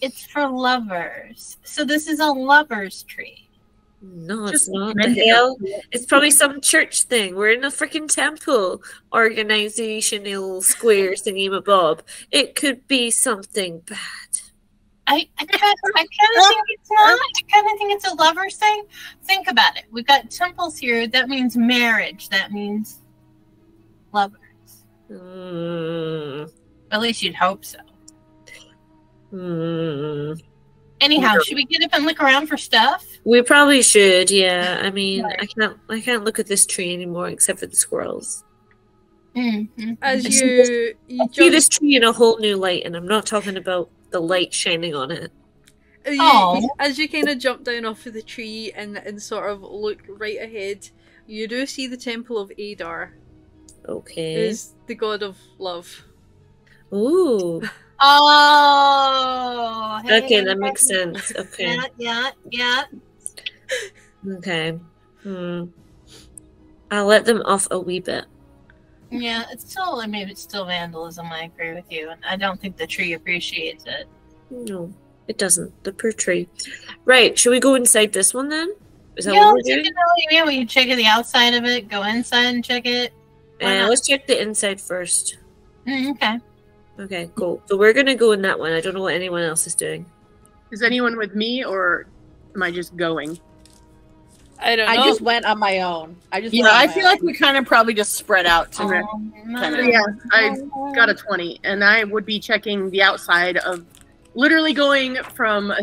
it's for lovers. So this is a lover's tree. No, it's Just not. meant The to- hell? It's probably some church thing. We're in a freaking temple organizational square thingy bob. It could be something bad. I kind of think it's not. I kind of think it's a lover's thing. Think about it. We've got temples here. That means marriage. That means lovers. At least you'd hope so. Anyhow, should we get up and look around for stuff? We probably should, yeah. I mean, I can't look at this tree anymore except for the squirrels. Mm-hmm. As I you see jump, this tree in a whole new light, and I'm not talking about the light shining on it. as you kind of jump down off of the tree and sort of look right ahead, you do see the temple of Adar, Okay. who's the god of love. Ooh. Oh. Okay, that makes sense. Okay. Yeah. Okay. I'll let them off a wee bit. Yeah, it's still vandalism. I agree with you. I don't think the tree appreciates it. No, it doesn't. The per tree. Right, should we go inside this one then? Is that Yeah, what we're check doing? it out. Yeah, we can check the outside of it, go inside and check it. Why not? Let's check the inside first. Okay. Okay, cool. So we're gonna go in that one. I don't know what anyone else is doing. Is anyone with me, or am I just going? I don't know. I just went on my own. I feel like we kind of probably just spread out to Okay. Kinda. Yeah, I got a 20, and I would be checking the outside of, literally going from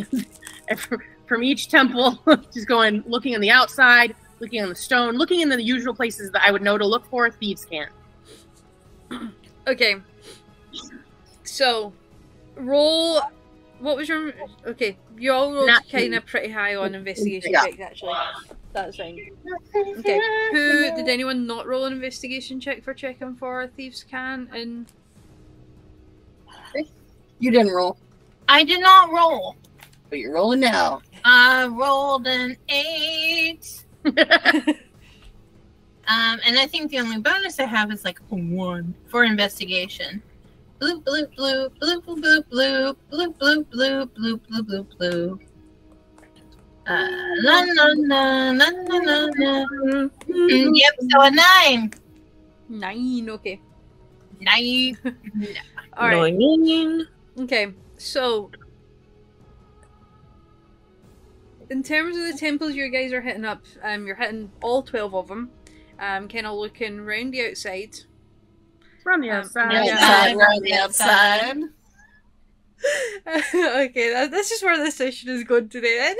each temple, just going, looking on the outside, looking on the stone, looking in the usual places that I would know to look for. Thieves can't. Okay. So, roll. What was your? Okay, you all rolled Not kind of pretty high on investigation Yeah. check actually. That's fine. Okay. Who did anyone not roll an investigation check for checking for thieves can? And You didn't roll, I did not roll. but you're rolling now. I rolled an 8. And I think the only bonus I have is like a 1 for investigation. Bloop, bloop, bloop, bloop, bloop, bloop, bloop, bloop, bloop, bloop, bloop, bloop, bloop. La la la la la la la. Yep, so a 9. 9, okay. 9. Alright. 9. Okay, so in terms of the temples you guys are hitting up, you're hitting all 12 of them. Kind of looking round the outside. From the outside. Yeah. We're on the outside. Okay, this is where the session is going today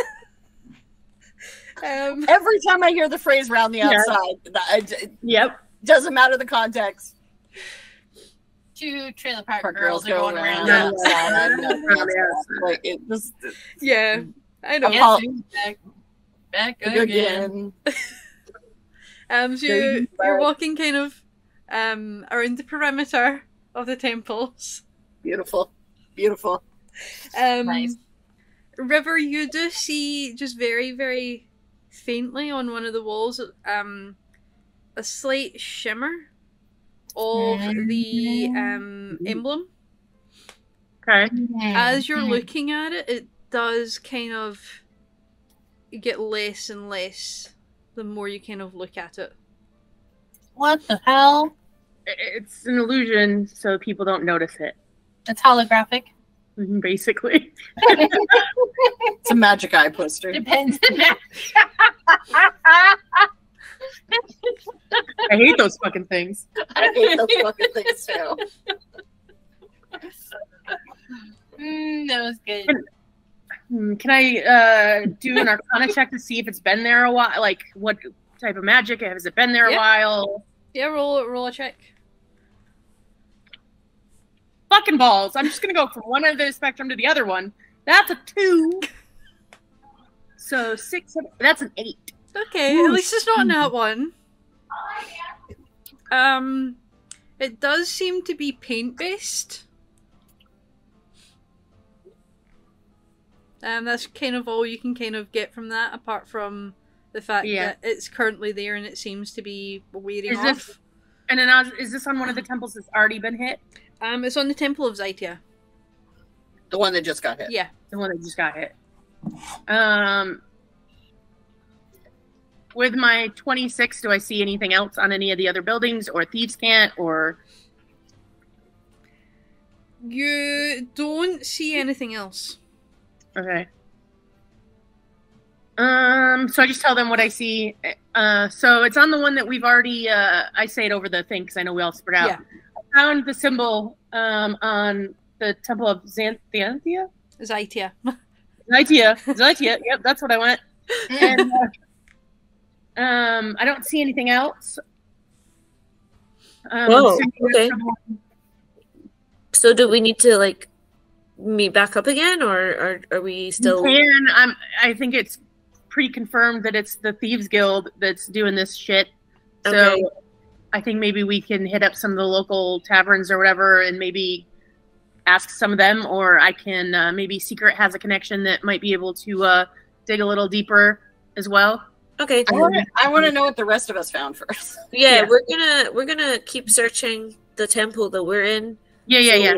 then. Every time I hear the phrase "round the outside," Yep. doesn't matter the context. 2 trailer park Park girls are going around the outside. outside. Like it just Yeah, I know. Yes, back again. So you're walking kind of around the perimeter of the temples. Beautiful. Beautiful. Nice. River, you do see just very, very faintly on one of the walls a slight shimmer of the emblem. Okay. As you're looking at it, it does kind of get less and less the more you kind of look at it. What the hell? It's an illusion, so people don't notice it. It's holographic. Basically. It's a magic eye poster. Depends. I hate those fucking things. I hate those fucking things too. That was good. Can I do an Arcana check to see if it's been there a while? Like, what type of magic? Has it been there a while? Yeah, roll a check. Fucking balls. I'm just going to go from one end of the spectrum to the other one. That's a 2. So 6, 7, that's an 8. Okay, Ooh. at least it's not in that one. It does seem to be paint-based. That's kind of all you can kind of get from that, apart from the fact that it's currently there and it seems to be wearing off. And then is this on one of the temples that's already been hit? It's on the Temple of Zytia. The one that just got hit. Yeah. The one that just got hit. With my 26, do I see anything else on any of the other buildings, or Thieves' Cant, or... You don't see anything else. Okay. So I just tell them what I see. So it's on the one that we've already, I say it over the thing because I know we all spread out. Yeah. I found the symbol on the Temple of Zytia? Zytia. Zytia. Yep, that's what I want. And I don't see anything else. Okay. So do we need to like meet back up again, or are we still? I think it's pretty confirmed that it's the Thieves Guild that's doing this shit. So Okay. I think maybe we can hit up some of the local taverns or whatever, and maybe ask some of them, or I can maybe Secret has a connection that might be able to dig a little deeper as well. Okay. I want to know what the rest of us found first. Yeah, we're gonna keep searching the temple that we're in. Yeah.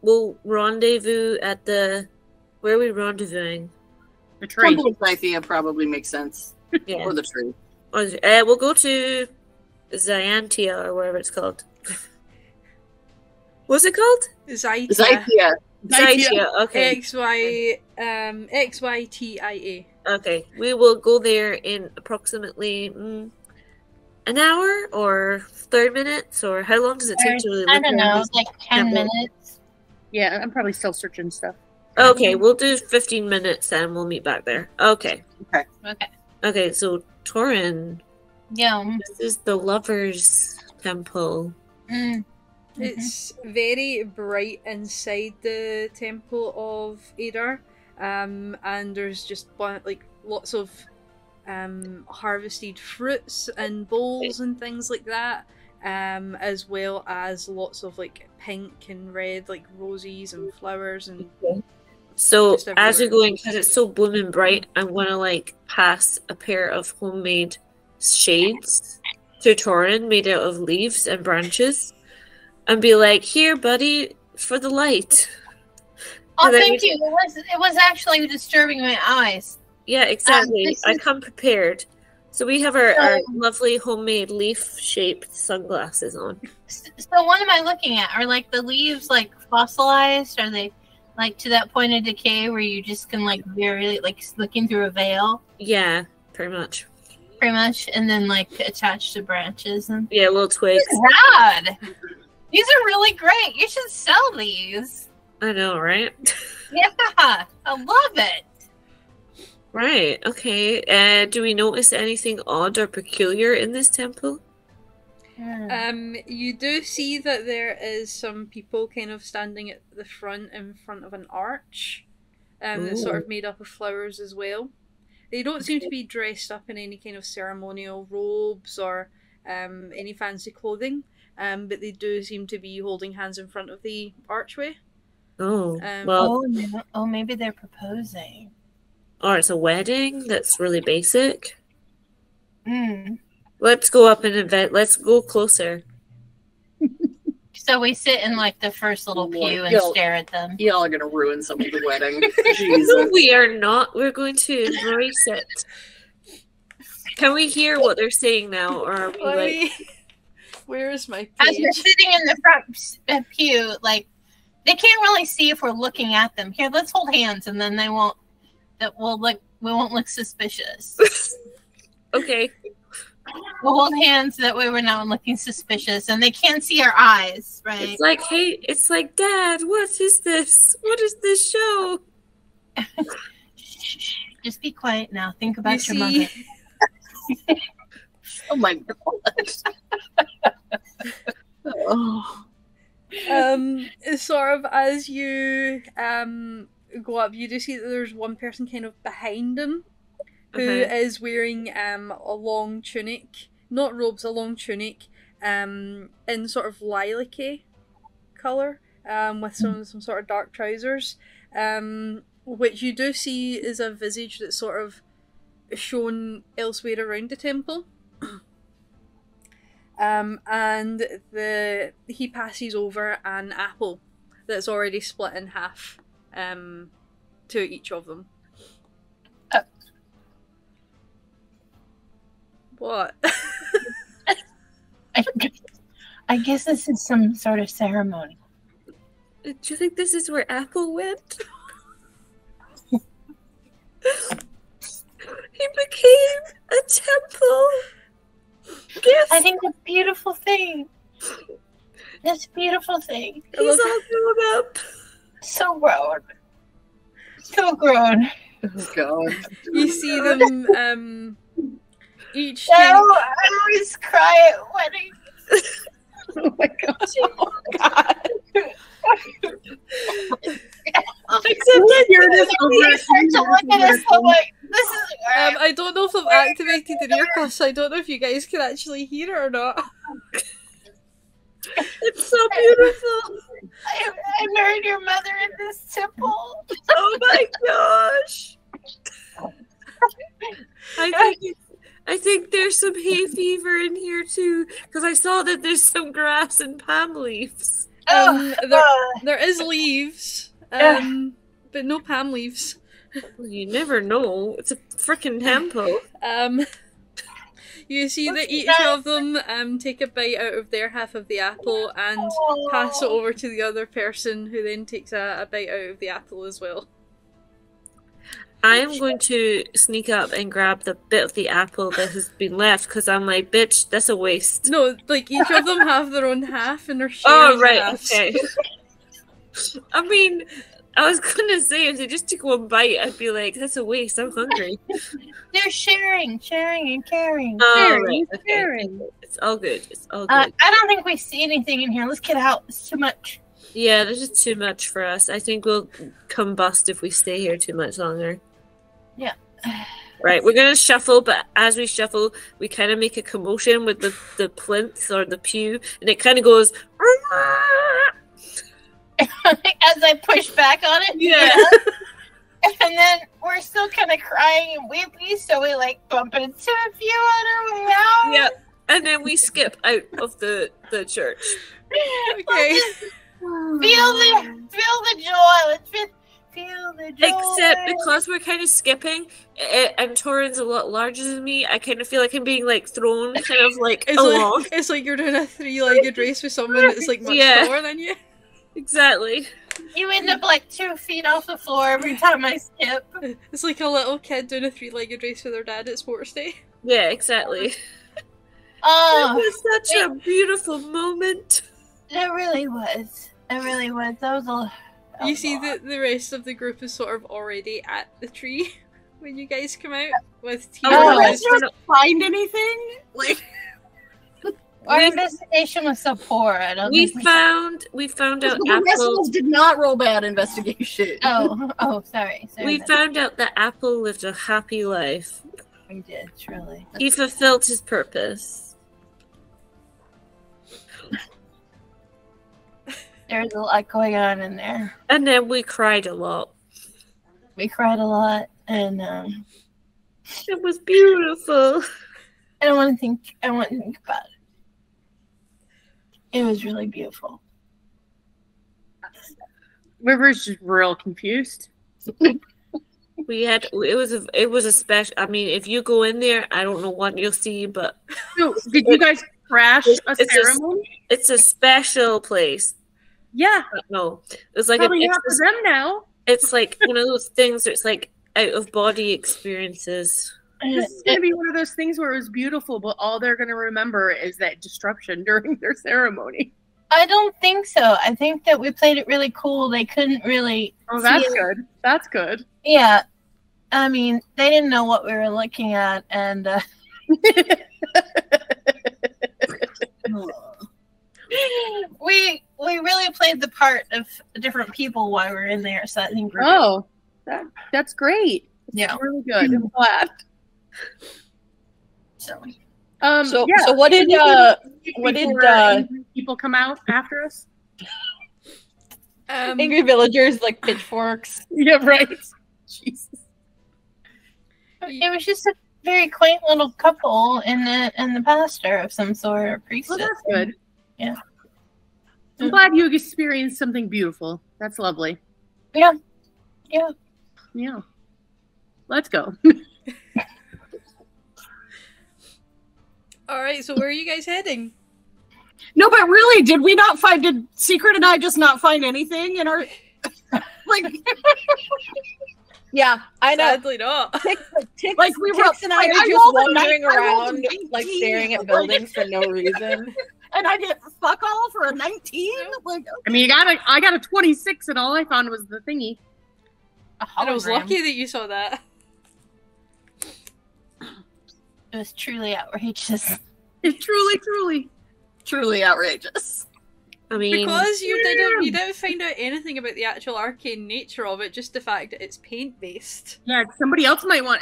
We'll rendezvous at the. Where are we rendezvousing? The tree. Temple of Zythia probably makes sense. Yeah. Or the tree. We'll go to Zyantia or whatever it's called. What's it called? Zytia. Zythia. Okay. XYTIA. Okay. We will go there in approximately an hour or 30 minutes, or how long does it take to really I look don't around know, this it's like 10 temple? minutes. Yeah, I'm probably still searching stuff. Okay, we'll do 15 minutes and we'll meet back there. Okay. Okay, so Torin, Yeah. this is the Lovers Temple. It's very bright inside the Temple of Adar, and there's just like lots of harvested fruits and bowls and things like that, as well as lots of like pink and red like roses and flowers and. So Just as you're everywhere. going, because it's so blooming bright, I'm gonna like pass a pair of homemade shades Tutorin made out of leaves and branches and be like, here, buddy, for the light. Oh, And then thank you. It was actually disturbing my eyes. Yeah, exactly. this I is- come prepared. So we have our lovely homemade leaf-shaped sunglasses on. So what am I looking at? Are like the leaves like fossilized? Are they like to that point of decay where you just can like very like looking through a veil, Yeah, pretty much. pretty much, and then like attached to branches and Yeah, little twigs. rad. These are really great. You should sell these. I know, right? Yeah, I love it. Right, okay. Do we notice anything odd or peculiar in this temple? You do see that there is some people kind of standing at the front in front of an arch, that's sort of made up of flowers as well. They don't seem to be dressed up in any kind of ceremonial robes or any fancy clothing, but they do seem to be holding hands in front of the archway. Oh, well, Maybe they're proposing. or it's a wedding that's really basic. Mm. Let's go up and invent. Let's go closer. So we sit in like the first little pew and Y'all- stare at them. Y'all are gonna ruin some of the wedding. Jesus. We are not. We're going to embrace it. Can we hear what they're saying now, or are we like? Where is my As we're page? sitting in the front pew, like they can't really see if we're looking at them. Here, let's hold hands, and then they won't. That will look. We won't look suspicious. Okay. We'll hold hands. That way, we're not looking suspicious, and they can't see our eyes, right? It's like, hey, it's like, Dad, what is this? What is this show? Shh, just be quiet now. Think about You your see, mother. Oh my god. Oh. sort of as you go up, you do see that there's one person kind of behind him who is wearing a long tunic, not robes, a long tunic, in sort of lilac-y colour, with some sort of dark trousers, which you do see is a visage that's sort of shown elsewhere around the temple. And he passes over an apple that's already split in half to each of them. What? I guess this is some sort of ceremony. Do you think this is where Apple went? He became a temple. Yes. I think it's a beautiful thing. It's a beautiful thing. He's all grown up. So grown. So grown. Oh god. You see them each No, take... I always cry at weddings. Oh my god. Oh god. Except that You're just You start to look at us I'm like, this is I don't know if I've activated the earcuffs, so I don't know if you guys can actually hear it or not. it's so beautiful. I married your mother in this temple. Oh my gosh. I think there's some hay fever in here too, because I saw that there's some grass and palm leaves. There is leaves, but no palm leaves. Well, you never know. It's a freaking temple. You see that each of them take a bite out of their half of the apple and pass it over to the other person, who then takes a bite out of the apple as well. I am going to sneak up and grab the bit of the apple that has been left, because I'm like, bitch, that's a waste. No, like each of them have their own half and they're sharing Oh, right, halves. okay. I mean, I was gonna say, if they just took one bite, I'd be like, that's a waste, I'm hungry. They're sharing and caring. Oh, right, okay. Sharing. It's all good, it's all good. I don't think we see anything in here. Let's get out. It's too much. Yeah, there's just too much for us. I think we'll combust if we stay here too much longer. Yeah. Right, we're gonna shuffle, but as we shuffle, we kind of make a commotion with the plinth or the pew, and it kind of goes. As I push back on it. Yeah. And then we're still kind of crying and weepy, so we like bump into a few on our way out. Yeah, And then we skip out of the church. Okay. Feel the joy. Let's feel the joy. Except because we're kind of skipping, and Torin's a lot larger than me, I kind of feel like I'm being like thrown kind of like along. It's like you're doing a 3-legged race with someone that's like much taller than you. Exactly. You end up like 2 feet off the floor every time I skip. It's like a little kid doing a 3-legged race with their dad at sports day. Yeah, exactly. Oh, It was such a beautiful moment. it really was. It really was. That was a. You see that the rest of the group is sort of already at the tree when you guys come out with tea. Oh, Oh, did you not find anything? Like, Our investigation was so poor. I don't We think found out the rest of Apple. us did not roll bad investigation. Sorry. We found out that Apple lived a happy life. We did, truly. He fulfilled his purpose. There's a lot going on in there. And then we cried a lot. We cried a lot, and It was beautiful. I don't want to think. I want to think about it. It was really beautiful. River's just real confused. It was a special. I mean, if you go in there, I don't know what you'll see, but So, did you guys crash a it's ceremony? it's a special place. Yeah, No, it's like probably not for them now. it's like one of those things. Where it's like out of body experiences. This is going to be one of those things where it was beautiful, but all they're going to remember is that disruption during their ceremony. I don't think so. I think that we played it really cool. They couldn't really. Oh, that's see it. good. That's good. Yeah. I mean, they didn't know what we were looking at, and we really played the part of different people while we were in there. So I think we're Oh, that's great. yeah. Really good. I'm glad. So So yeah. what did Before angry people come out after us? angry villagers like pitchforks? Yeah, right. Jesus. it was just a very quaint little couple and the pastor of some sort, or priestess. Well, that's good. Yeah. I'm glad you experienced something beautiful. That's lovely. Yeah. Yeah. Let's go. Alright, so where are you guys heading? No, but really, did we not find? Did Secret and I just not find anything in our like? Yeah, I know. Sadly not. Tix Like, we were- and I like, were I just rolled a wandering nine- I rolled a around, 19. like staring at Like- buildings for no reason. And I get fuck all for a 19. Like, I mean, I got a 26, and all I found was the thingy. A And I was hologram. lucky that you saw that. It was truly outrageous. It's truly outrageous. I mean, Because you didn't find out anything about the actual arcane nature of it, just the fact that it's paint based. Yeah, somebody else might want.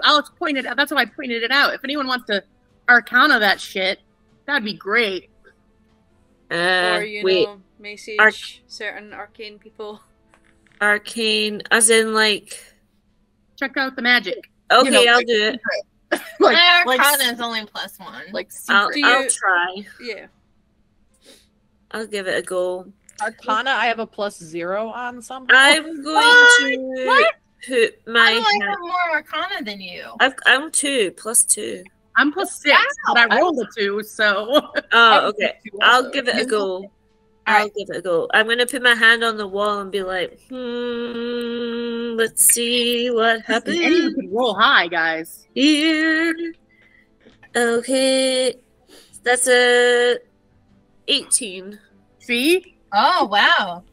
Alex pointed out. That's why I pointed it out. If anyone wants to Arcana that shit, that'd be great. Or wait, message certain arcane people. arcane, as in like. Check out the magic. Okay, You know, I'll like- do it. My like, Arcana is only +1. like I'll, secret. Do I'll you- try. Yeah. I'll give it a go. Arcana, I have a +0 on somehow. I'm going to What? put How my. do I have more Arcana than you? I'm 2 + 2. I'm +6, but I rolled a 2, so. Oh, okay. I'll Also. give it a go. I'll give it a go. I'm gonna put my hand on the wall and be like, let's see what happens Anyone could roll high, guys. here. Okay, that's a 18. See? Oh, wow.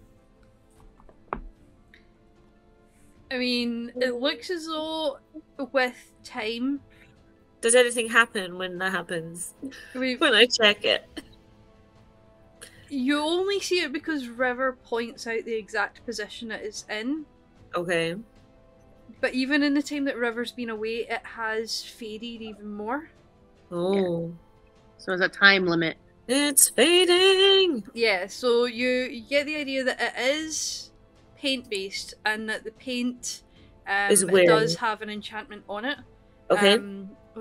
I mean, it looks as though with time, Does anything happen when that happens? we've, When I check it? you only see it because River points out the exact position it is in. Okay. But even in the time that River's been away, it has faded even more. Oh, So there's a time limit. it's fading. Yeah, so you get the idea that it is paint based and that the paint Is wearing. does have an enchantment on it. Okay.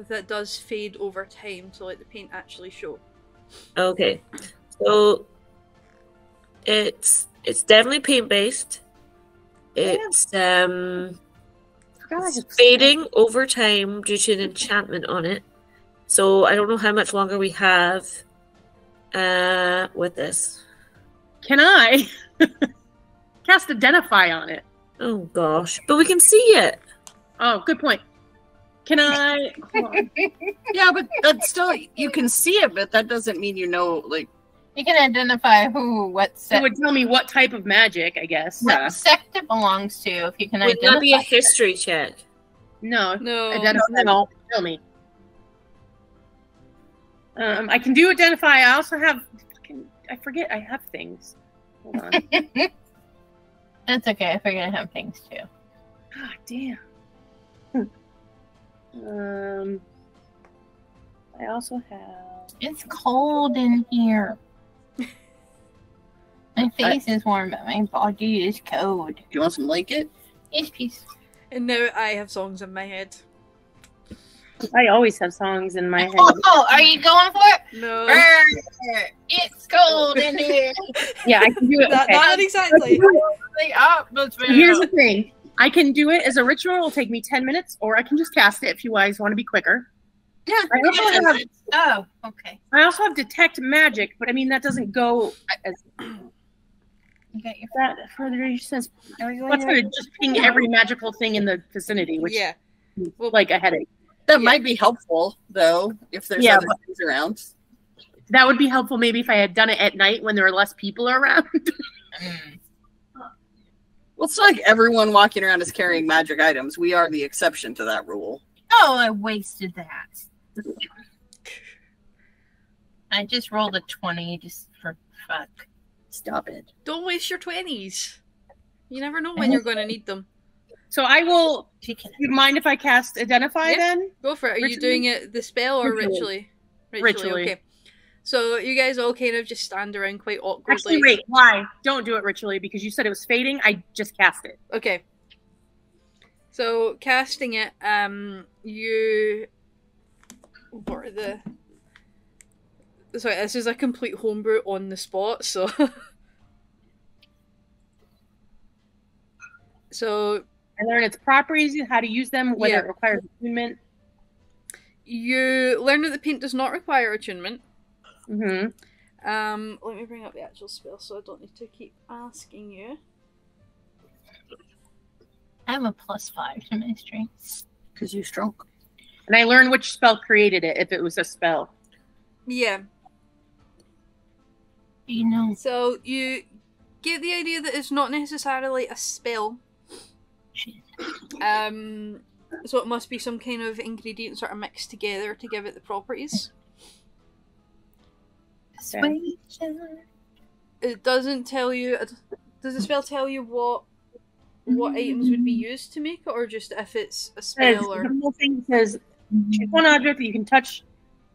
That does fade over time, so let the paint actually show. Okay. So it's definitely paint based. It's fading over time due to an enchantment on it. So I don't know how much longer we have with this. Can I cast Identify on it? Oh gosh, but we can see it. Oh, good point. Can I? Hold on. Yeah, but that's still, you can see it, but that doesn't mean you know, like, You can identify what It sect, would tell me what type of magic, I guess. Yeah. what sect it belongs to. If you can Would identify. that be a history check? No. No. Identify. No. Tell me. I can do Identify. I also have. I forget. I have things. Hold on. That's okay. I figured I have things too. God damn. I also have. It's cold in here. My face is warm, but my body is cold. do you want some blanket? Yes, please. And now I have songs in my head. I always have songs in my head. Oh, are you going for it? No. It's cold in here. Yeah, I can do it. Not, Okay. not exactly. The atmosphere. Here's the thing. I can do it as a ritual. It'll take me 10 minutes, or I can just cast it if you guys want to be quicker. Yeah. Oh, okay. I also have Detect Magic, but I mean, that doesn't go as You got your. that further. It says Are we going what's going to just ping every magical thing in the vicinity, which Yeah. is like a headache. That might be helpful, though, if there's Yeah, other things around. That would be helpful maybe if I had done it at night when there were less people around. Well, it's not like everyone walking around is carrying magic items. We are the exception to that rule. Oh, I wasted that. I just rolled a 20 just for fuck. Stop it. Don't waste your 20s. You never know when you're going to need them. So I will. Chicken. You mind if I cast Identify Yeah. then? Go for it. Are you Ritually? doing it the spell or Ritually. ritually? Ritually. Okay. So you guys all kind of just stand around quite awkwardly. Actually, wait. Why? Don't do it ritually because you said it was fading. I just cast it. Okay. So casting it, you. What are the? Sorry, this is a complete homebrew on the spot. So. So I learn its properties, how to use them, whether Yeah. it requires attunement. you learn that the paint does not require attunement. Mm-hmm. Let me bring up the actual spell so I don't need to keep asking you. I have a +5 to my strength. Because you're strong. And I learn which spell created it, if it was a spell. Yeah. You know. So you get the idea that it's not necessarily a spell. Shit. So it must be some kind of ingredient sort of mixed together to give it the properties. Persuasion. It doesn't tell you. Does the spell tell you what items would be used to make it, or just if it's a spell? Or The whole thing says, choose one object that you can touch,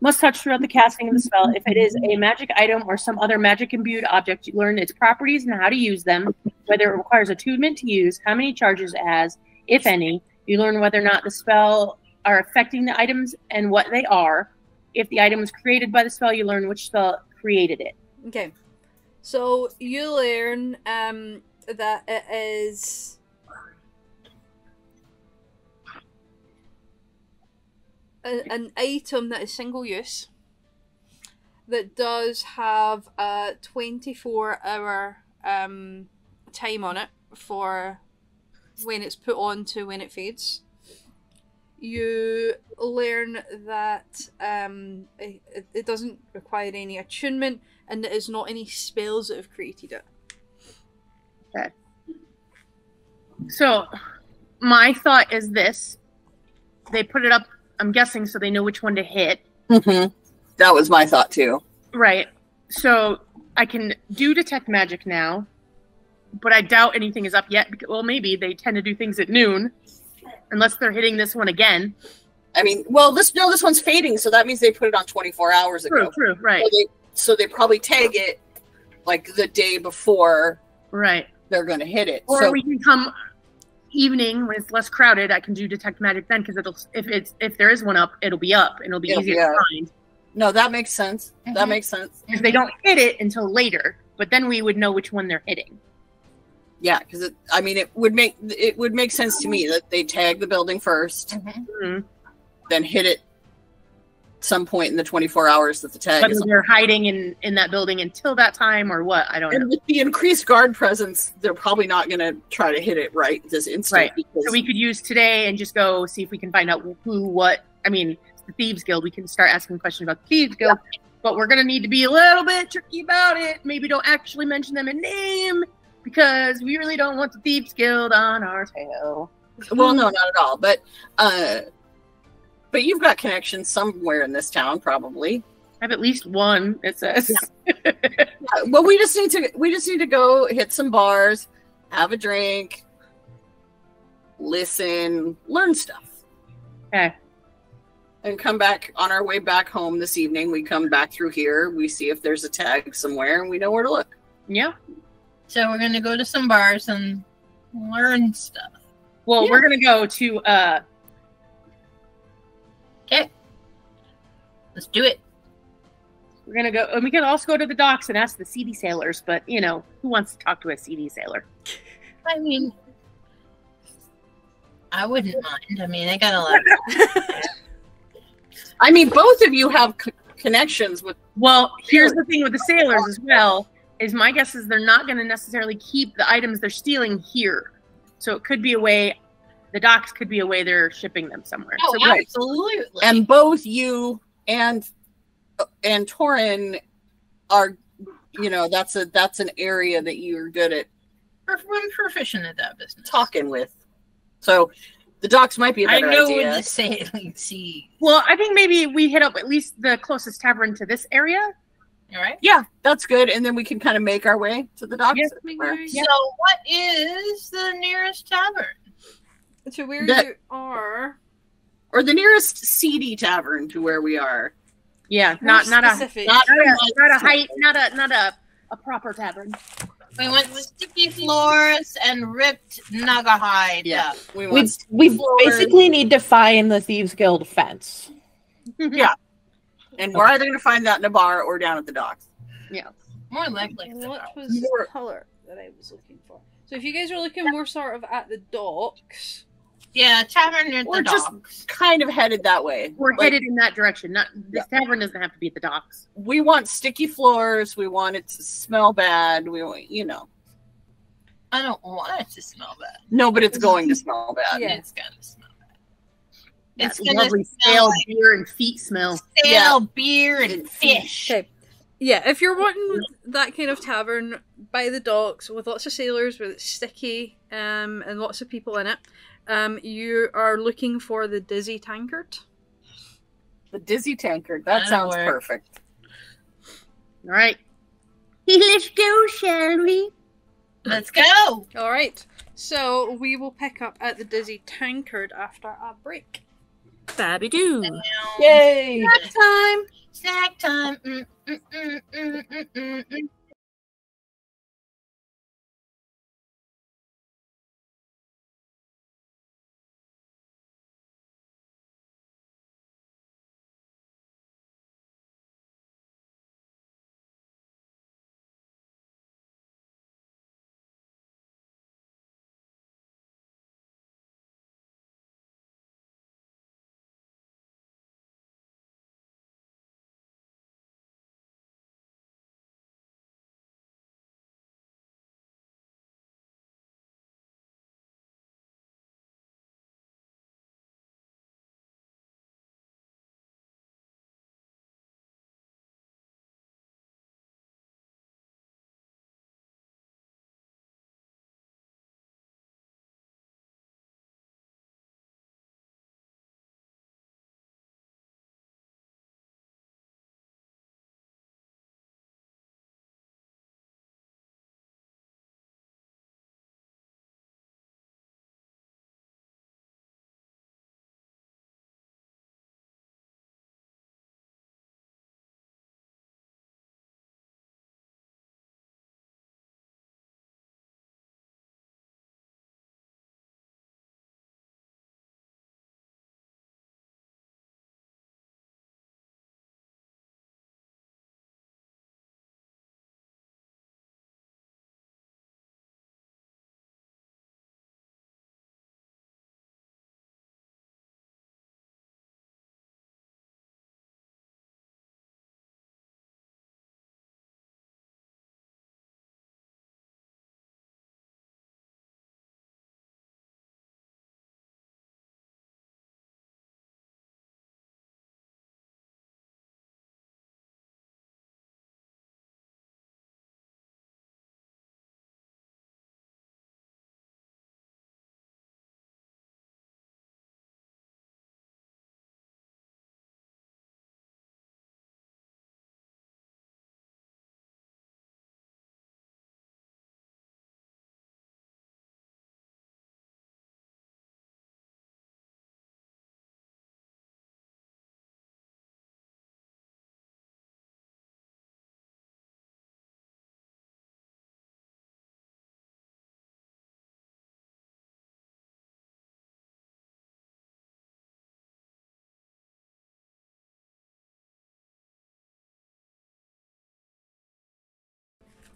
must touch throughout the casting of the spell. If it is a magic item or some other magic-imbued object, you learn its properties and how to use them, whether it requires attunement to use, how many charges it has, if any. You learn whether or not the spell are affecting the items and what they are. If the item was created by the spell, you learn which spell created it. okay, so you learn that it is an item that is single use that does have a 24-hour time on it for when it's put on to when it fades. You learn that it doesn't require any attunement and that it's not any spells that have created it. Okay. So, my thought is this. They put it up, I'm guessing, so they know which one to hit. Mm-hmm. That was my thought, too. Right. So, I can do Detect Magic now, but I doubt anything is up yet. Well, maybe. They tend to do things at noon, unless they're hitting this one again. I mean, well, this one's fading, so that means they put it on 24 hours ago. True, right. So they probably tag it like the day before Right. they're going to hit it. Or So we can come evening when it's less crowded, I can do detect magic then, because if there is one up, it'll be up and it'll be easier to find. No, that makes sense. That makes sense. Because they don't hit it until later, but then we would know which one they're hitting. Yeah, because it would make sense to me that they tag the building first, then hit it some point in the 24 hours that the tag Whether is. they're hiding in that building until that time or what, I don't know. And with the increased guard presence, they're probably not going to try to hit it right this instant. Right. So we could use today and just go see if we can find out who, what. I mean, it's the Thieves Guild. We can start asking questions about the Thieves Guild, but we're going to need to be a little bit tricky about it. Maybe don't actually mention them in name, because we really don't want the Thieves Guild on our tail. Well, no, not at all. But you've got connections somewhere in this town, probably. I have at least one, it says. Yeah. Well, we just need to go hit some bars, have a drink, listen, learn stuff. Okay. And come back on our way back home this evening. We come back through here. We see if there's a tag somewhere, and we know where to look. Yeah. So we're gonna go to some bars and learn stuff. Well, we're gonna go to Okay. Let's do it. we're gonna go, and we can also go to the docks and ask the seedy sailors. But who wants to talk to a seedy sailor? I mean, I wouldn't mind. I mean, I got a lot. I mean, both of you have connections with. Well, here's the thing with the sailors as well. Is my guess is they're not going to necessarily keep the items they're stealing here, so it could be a way. The docks could be a way they're shipping them somewhere. Oh, So absolutely. And both you and Torin are, that's an area that you're good at I'm proficient at that business. talking with. So the docks might be a I better know idea. when to sailing sea. well, I think maybe we hit up at least the closest tavern to this area. All right. Yeah, that's good. And then we can kind of make our way to the docks. Yes, So, what is the nearest tavern? To where That- you are. Or the nearest seedy tavern to where we are. Yeah, More not a specific. not a proper tavern. We want sticky floors and ripped naga hide. Yeah. We We want we basically need to find the Thieves Guild fence. and we're either gonna find that in a bar or down at the docks. More likely. And the what house. was the color that I was looking for? So if you guys are looking more sort of at the docks, Yeah, tavern near Or the just- docks. Kind of headed that way. We're Like, headed in that direction. Not this tavern doesn't have to be at the docks. we want sticky floors. We want it to smell bad. We want, I don't want it to smell bad. No, but it's going to smell bad. Yeah. It's gonna smell bad. It's It's gonna lovely smell stale like beer and feet smell. stale beer and fish. okay. Yeah, if you're wanting that kind of tavern by the docks with lots of sailors, where it's sticky, and lots of people in it, you are looking for the Dizzy Tankard. The Dizzy Tankard. That That'll sounds work. perfect. All right. Let's go, shall we? Let's go. All right, so we will pick up at the Dizzy Tankard after a break. Babby doo. Yay! Time. Snack time. Mm, mm, mm, mm, mm, mm, mm.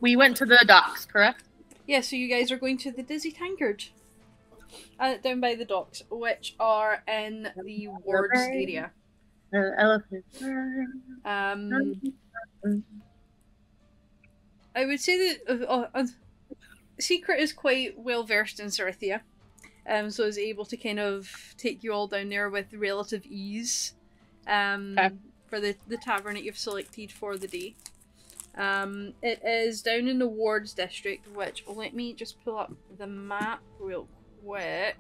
we went to the docks, correct? Yeah, so you guys are going to the Dizzy Tankard. Down by the docks, which are in the wards area. Elephant. I would say that Secret is quite well versed in Cerithia, so is able to kind of take you all down there with relative ease. For the tavern that you've selected for the day. It is down in the wards district, which let me just pull up the map real quick.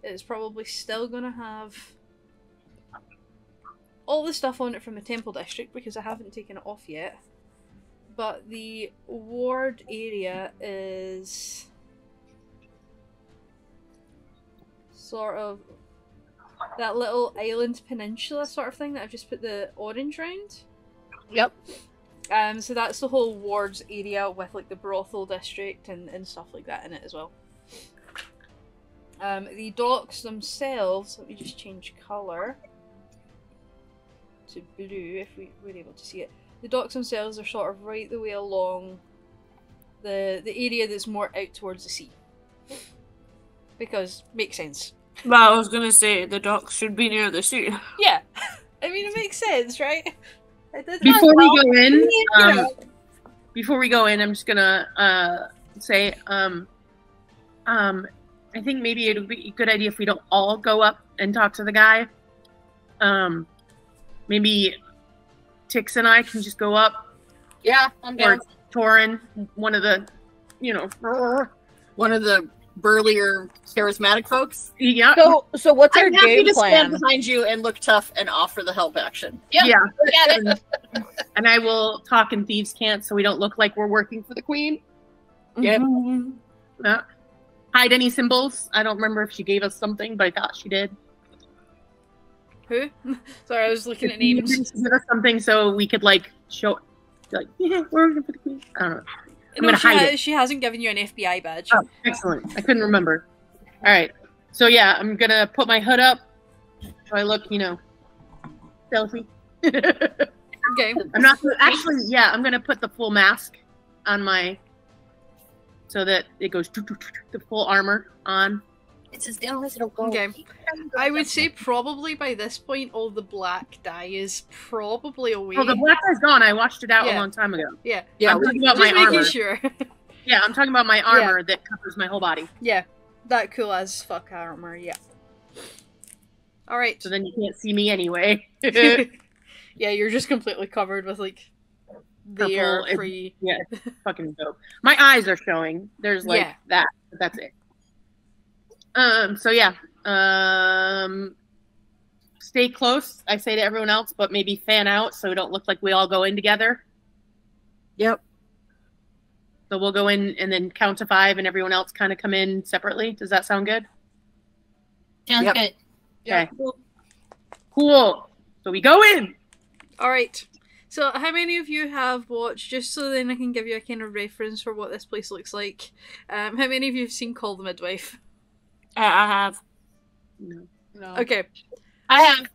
It's probably still going to have all the stuff on it from the temple district because I haven't taken it off yet. But the ward area is sort of that little island peninsula sort of thing that I've just put the orange round. Yep. So that's the whole wards area with like the brothel district and stuff like that in it as well. The docks themselves, let me just change colour to blue if we were able to see it. The docks themselves are sort of right the way along the area that's more out towards the sea. Because, makes sense. Well, I was going to say, the docks should be near the sea. Yeah. I mean, it makes sense, right? Before we go in, I'm just gonna say, I think maybe it would be a good idea if we don't all go up and talk to the guy. Maybe Tix and I can just go up. Yeah, I'm down. Or Torin, one of the burlier, charismatic folks. Yeah. So what's our I'm happy game to stand plan? behind you and look tough and offer the help action. Yep. Yeah. Got it. And I will talk in thieves' cant so we don't look like we're working for the queen. Yeah. Hide any symbols. I don't remember if she gave us something, but I thought she did. Who? Sorry, I was looking at names. She gave us something so we could like show, like, yeah, we're working for the queen. I don't know. I'm gonna hide it. She hasn't given you an FBI badge. Oh, excellent. I couldn't remember. All right. So yeah, I'm gonna put my hood up so I look, stealthy. Okay. I'm not actually. Yeah, I'm gonna put the full mask on my, so that it goes the full armor on. It's as down as it'll go. Okay. I would say probably by this point all the black dye is probably away. Oh, the black eye's gone. I washed it out a Yeah. long time ago. Yeah. Yeah, I'm talking about Just my making armor. sure. Yeah, I'm talking about my armor that covers my whole body. Yeah. That cool as fuck armor, yeah. Alright. So then you can't see me anyway. Yeah, you're just completely covered with like the air Purple, free. Yeah, it's fucking dope. My eyes are showing. There's like Yeah. that, but that's it. So yeah. Stay close, I say to everyone else, but maybe fan out so we don't look like we all go in together. Yep. So we'll go in and then count to 5 and everyone else kind of come in separately. Does that sound good? Sounds Yep. good. Yeah. Okay. Cool. So we go in. Alright. So how many of you have watched, just so then I can give you a kind of reference for what this place looks like, how many of you have seen Call the Midwife? I have. No. No. Okay. I have.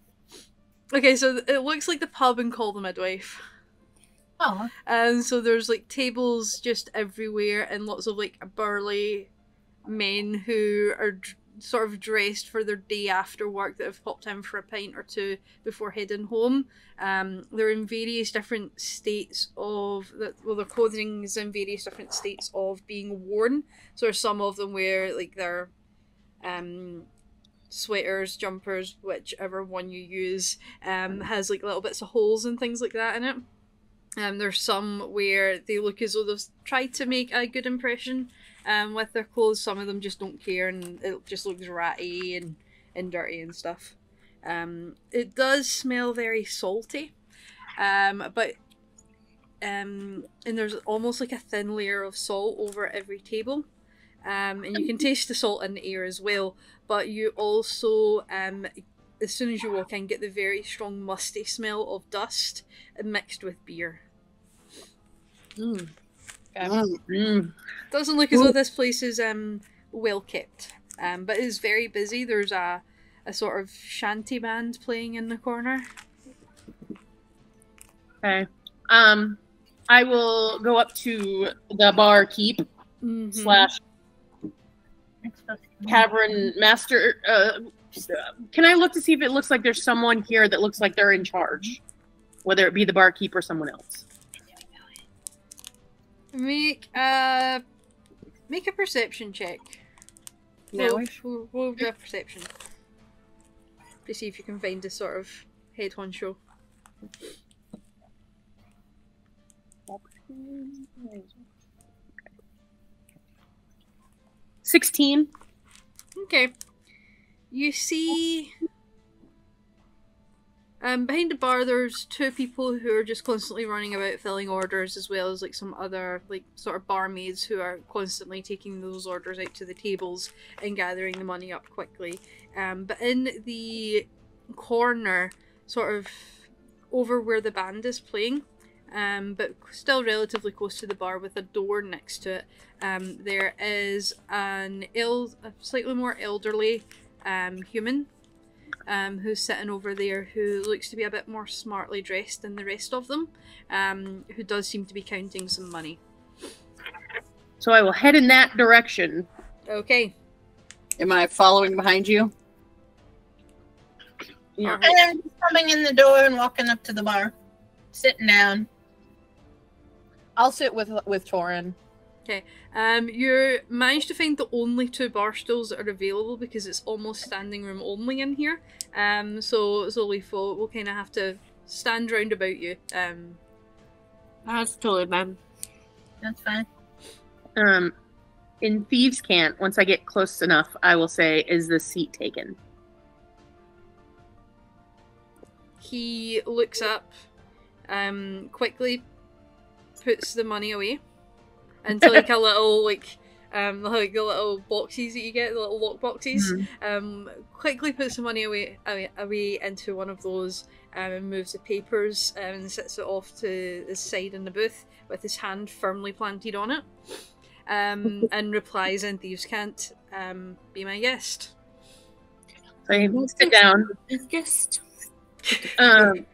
Okay, so it looks like the pub in Call the Midwife. Oh. And so there's like tables just everywhere and lots of like burly men who are sort of dressed for their day after work that have popped in for a pint or two before heading home. They're in various different states of, their clothing is in various different states of being worn. So there's some of them where like their sweaters, jumpers, whichever one you use, has like little bits of holes and things like that in it. There's some where they look as though they've tried to make a good impression with their clothes. Some of them just don't care and it just looks ratty and dirty and stuff. It does smell very salty, and there's almost like a thin layer of salt over every table. And you can taste the salt in the air as well, but you also, as soon as you walk in, get the very strong musty smell of dust mixed with beer. Mm. Mm. Doesn't look as though this place is well kept, but it is very busy. There's a sort of shanty band playing in the corner. Okay. I will go up to the barkeep slash tavern master. Can I look to see if it looks like there's someone here that looks like they're in charge, whether it be the barkeep or someone else? Make a perception check. No. We'll do a perception to see if you can find this sort of head honcho. 16. Okay. You see, behind the bar, there's two people who are just constantly running about filling orders, as well as like some other like sort of barmaids who are constantly taking those orders out to the tables and gathering the money up quickly. But in the corner, sort of over where the band is playing, but still relatively close to the bar with a door next to it, there is a slightly more elderly human who's sitting over there, who looks to be a bit more smartly dressed than the rest of them, who does seem to be counting some money. So I will head in that direction. Okay. Am I following behind you? Yeah. Alright. And I'm just coming in the door and walking up to the bar, sitting down. I'll sit with Torin. Okay. You managed to find the only two bar stools that are available because it's almost standing room only in here. So Leaf will kind of have to stand round about you. That's totally fine. That's fine. In Thieves' Cant, once I get close enough, I will say, is the seat taken? He looks up, quickly puts the money away into like a little like the little boxes that you get, the little lock boxes. Quickly puts the money away into one of those, and moves the papers and sits it off to the side in the booth with his hand firmly planted on it. And replies in Thieves' Cant, be my guest. So I sit down. Guest. And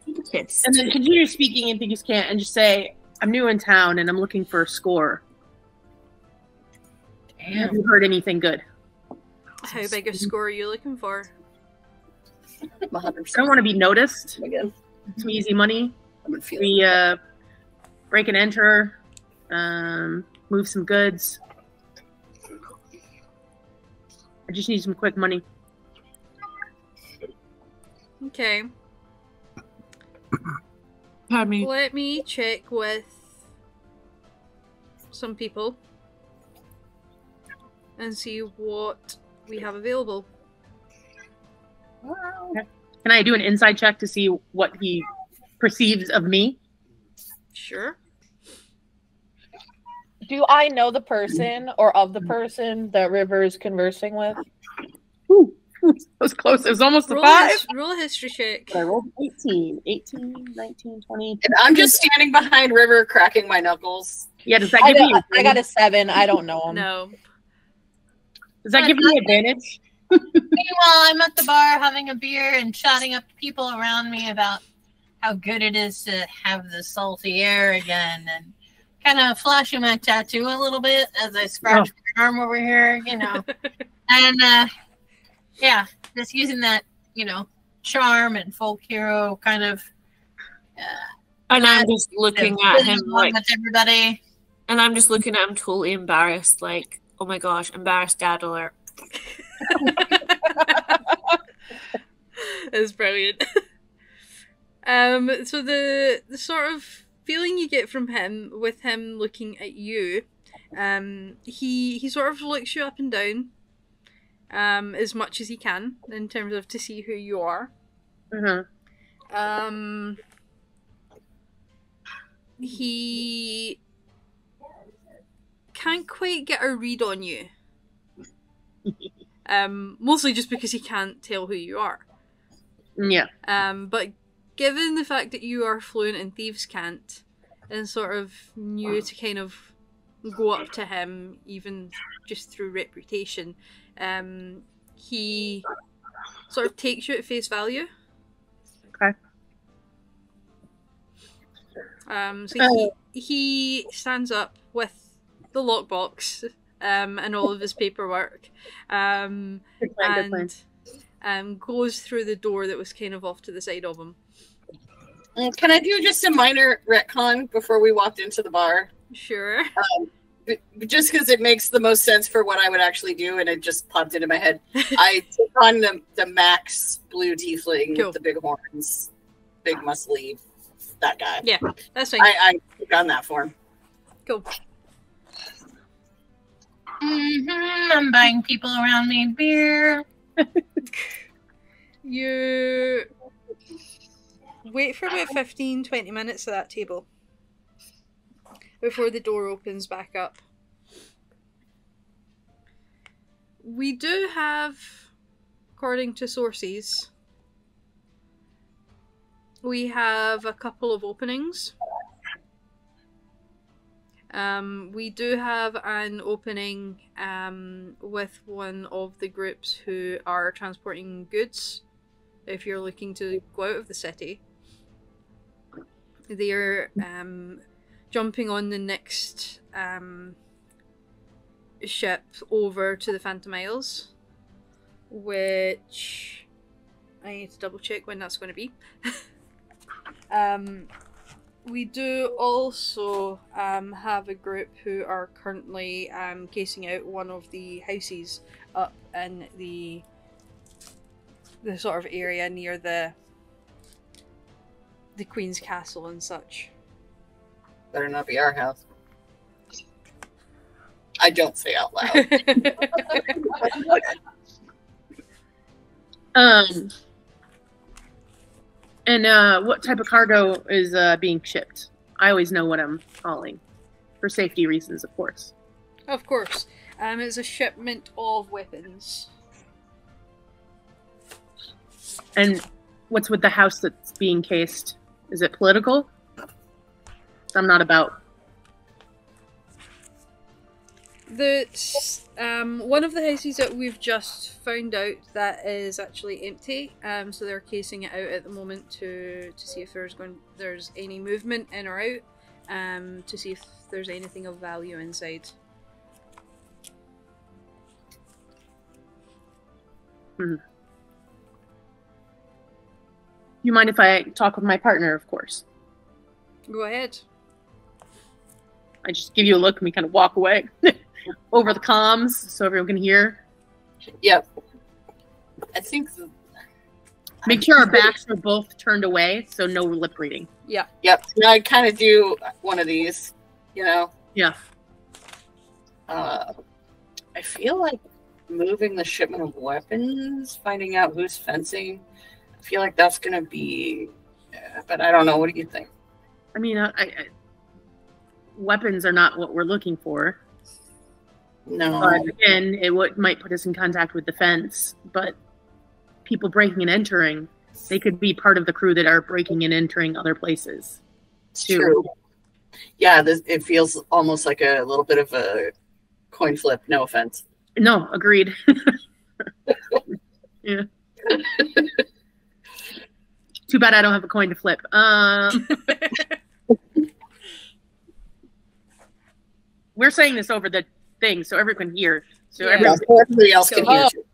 then continue speaking in Thieves' Cant and just say, I'm new in town and I'm looking for a score. Damn. Have you heard anything good? How big a score are you looking for? 100%. I don't want to be noticed. Again, Some easy money. I'm gonna feel We break and enter, move some goods. I just need some quick money. Okay. Pardon me. Let me check with some people and see what we have available. Can I do an inside check to see what he perceives of me? Sure. Do I know the person or of the person that River is conversing with? Ooh, that was close. It was almost a 5. Roll a history check. But I rolled 18. 18, 19, 20. And I'm just standing behind River, cracking my knuckles. Yeah, does that give me I got a 7. I don't know him. No. Does that give me advantage? Meanwhile, I'm at the bar having a beer and shouting up people around me about how good it is to have the salty air again, and kind of flashing my tattoo a little bit as I scratch my arm over here, you know. And yeah, just using that, you know, charm and folk hero kind of. And I'm just looking at him like, with everybody. and I'm just looking at him totally embarrassed, like, oh my gosh, embarrassed dad alert. It's brilliant. So the sort of feeling you get from him with him looking at you, he sort of looks you up and down, as much as he can in terms of to see who you are. He can't quite get a read on you. Mostly just because he can't tell who you are. Yeah. But given the fact that you are fluent in Thieves' Cant and sort of knew to kind of go up to him, even just through reputation, he sort of takes you at face value. Okay. So he stands up with the lockbox and all of his paperwork, and goes through the door that was kind of off to the side of him. Can I do just a minor retcon before we walked into the bar? Sure. Just because it makes the most sense for what I would actually do, and it just popped into my head. I took on the Max blue tiefling with the big horns, big muscly, that guy. Yeah, that's fine. I took on that for him. Cool. I'm buying people around me beer. You wait for about 15-20 minutes at that table before the door opens back up. We do have, according to sources, we have a couple of openings. We do have an opening with one of the groups who are transporting goods. If you're looking to go out of the city, they're jumping on the next ship over to the Phantom Isles, which I need to double check when that's going to be. We do also have a group who are currently casing out one of the houses up in the sort of area near the Queen's Castle and such. Better not be our house. I don't say out loud. And what type of cargo is being shipped? I always know what I'm hauling. For safety reasons, of course. Of course. It's a shipment of weapons. And what's with the house that's being cased? Is it political? I'm not about. One of the houses that we've just found out that is actually empty. So they're casing it out at the moment to see if there's any movement in or out. To see if there's anything of value inside. Hmm. You mind if I talk with my partner, of course? Go ahead. I just give you a look and we kind of walk away over the comms so everyone can hear. Yep. I think... Make sure our backs are both turned away so no lip reading. Yeah. Yep. I kind of do one of these, you know? Yeah. I feel like moving the shipment of weapons, finding out who's fencing, I feel like that's going to be... but I don't know. What do you think? I mean, weapons are not what we're looking for. No. But again, it might put us in contact with the fence. But people breaking and entering, they could be part of the crew that are breaking and entering other places. Too. True. Yeah, it feels almost like a little bit of a coin flip. No offense. No, agreed. Yeah. Too bad I don't have a coin to flip. We're saying this over the thing so everyone can hear. So everybody else can hear too.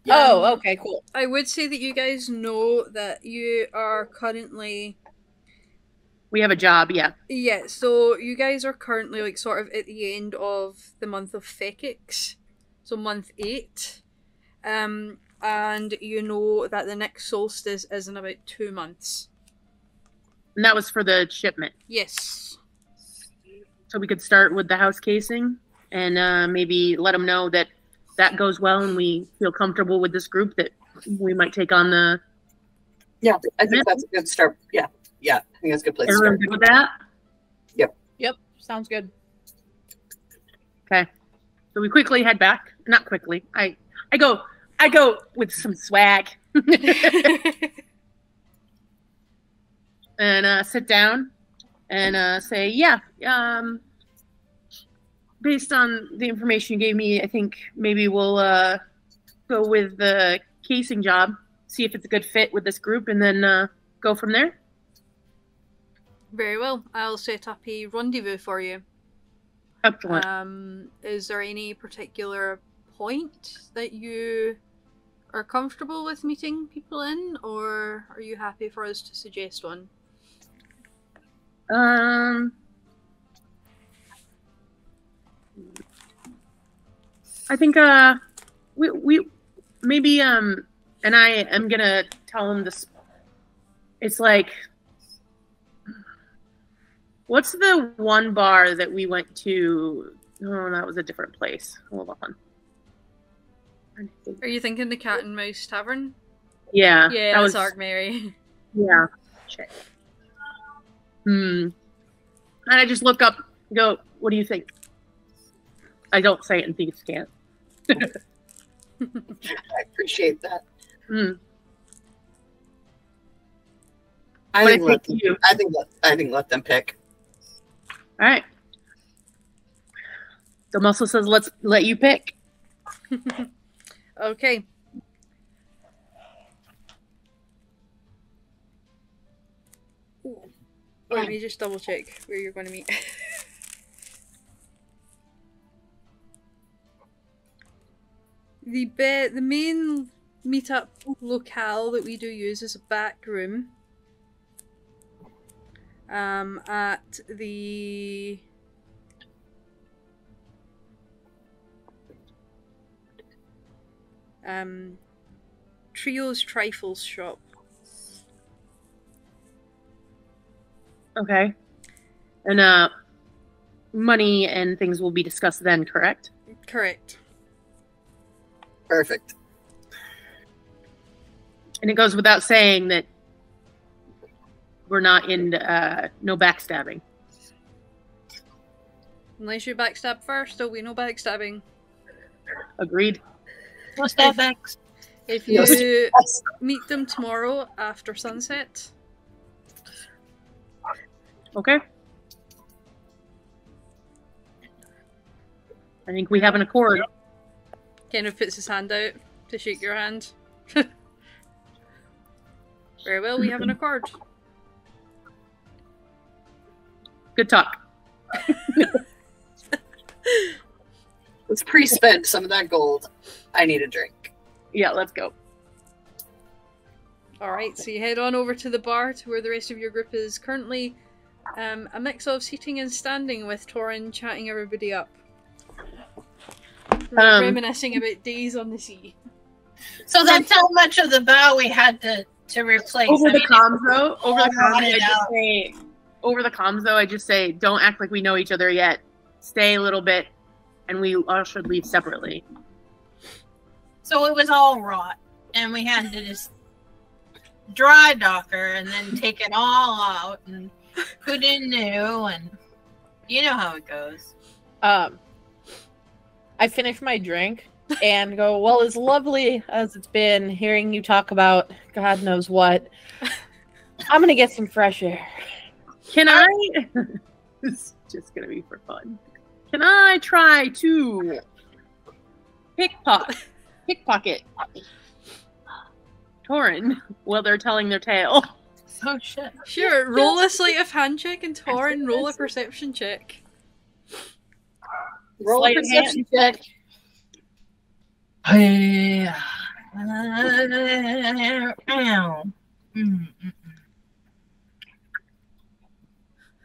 Oh, okay, cool. I would say that you guys know that you are currently... We have a job, yeah. Yeah, so you guys are currently like sort of at the end of the month of Fekix. So month 8. And you know that the next solstice is in about 2 months. And that was for the shipment. Yes. So we could start with the house casing and maybe let them know that that goes well and we feel comfortable with this group that we might take on the... Yeah, I think that's a good start. Yeah, I think that's a good place to start. Good with that? Yep, sounds good. Okay. So we quickly head back. Not quickly. I go with some swag. And sit down and say, yeah, based on the information you gave me, I think maybe we'll go with the casing job, see if it's a good fit with this group, and then go from there. Very well. I'll set up a rendezvous for you. Excellent. Is there any particular point that you are comfortable with meeting people in, or are you happy for us to suggest one? I think we maybe and I am gonna tell him this. It's like, what's the one bar that we went to? Oh, that was a different place. Hold on. Are you thinking the Cat and Mouse Tavern? Yeah. Yeah, that that's was Arkmary. Yeah. Shit. And I just look up, go, what do you think? I don't say it in Thieves' Cant. I appreciate that. I think let them pick. All right. The muscle says, let's let you pick. Okay. Ooh. Let me just double check where you're going to meet. The main meetup locale that we do use is a back room. At the Trio's Trifles shop. Okay. And money and things will be discussed then, correct? Correct. Perfect. And it goes without saying that we're not in no backstabbing. Unless you backstab first, there'll be no backstabbing. Agreed. No stab backs. If you meet them tomorrow after sunset. Okay. I think we have an accord. Kind of puts his hand out to shake your hand. Very well, we have an accord. Good talk. Let's pre-spend some of that gold. I need a drink. Yeah, let's go. Alright, so you head on over to the bar to where the rest of your group is currently a mix of seating and standing, with Torin chatting everybody up. Reminiscing about days on the sea. So that's how much of the bow we had to replace. Over the comms though, I just say, don't act like we know each other yet. Stay a little bit, and we all should leave separately. So it was all rot, and we had to just dry dock her and then take it all out and put in new, and you know how it goes. I finish my drink and go, well, as lovely as it's been hearing you talk about God knows what, I'm going to get some fresh air. Can I? It's just going to be for fun. Can I try to pickpocket Torin while they're telling their tale? Oh, shit. Sure, roll a sleight of hand check, and Torin, roll a perception check. Roll a perception check.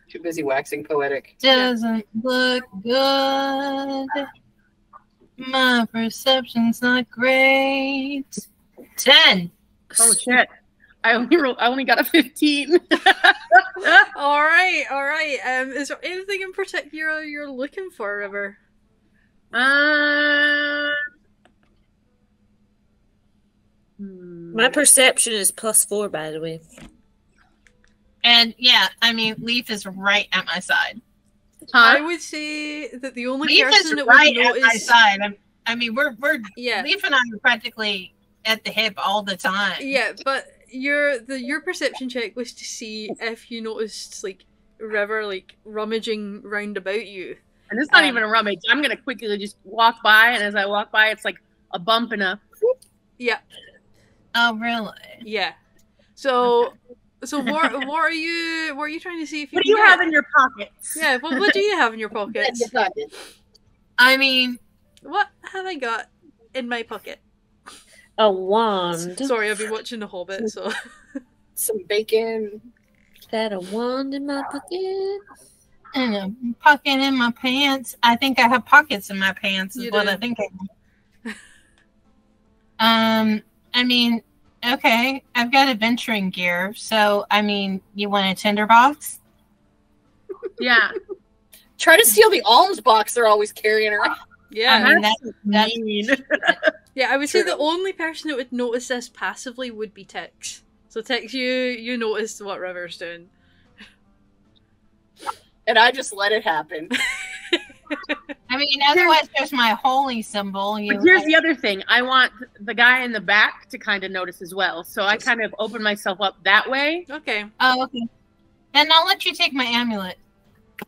Too busy waxing poetic. Doesn't look good. My perception's not great. 10. Oh shit! I only got a 15. All right. Is there anything in particular you're looking for, River? My perception is +4, by the way. And yeah, I mean, Leaf is right at my side. I would say that the only Leaf person is that right would notice... at my side. I mean, we're yeah. Leaf and I are practically at the hip all the time. Yeah, but your perception check was to see if you noticed like River like rummaging round about you. And it's not even a rummage. I'm gonna quickly just walk by, and as I walk by, it's like a bump and a. Yeah. Oh really? Yeah. So So what are you trying to see if you What do can you get? have in your pockets? Yeah, what do you have in your pockets? I mean, What have I got in my pocket? A wand. Sorry, I've been watching The Hobbit, so Some bacon. Is that a wand in my pocket? in a pocket in my pants. I think I have pockets in my pants. Is You what do. I think I have. I mean, okay, I've got adventuring gear. So, I mean, you want a tinderbox? Yeah. Try to steal the alms box they're always carrying around. yeah. I mean, that's Mean. Yeah, I would say True. the only person that would notice this passively would be Tix. So Tix, you noticed what River's doing. And I just let it happen. I mean, otherwise, there's my holy symbol. But here's the other thing. I want the guy in the back to kind of notice as well. So I kind of open myself up that way. Okay. Oh, okay. Then I'll let you take my amulet.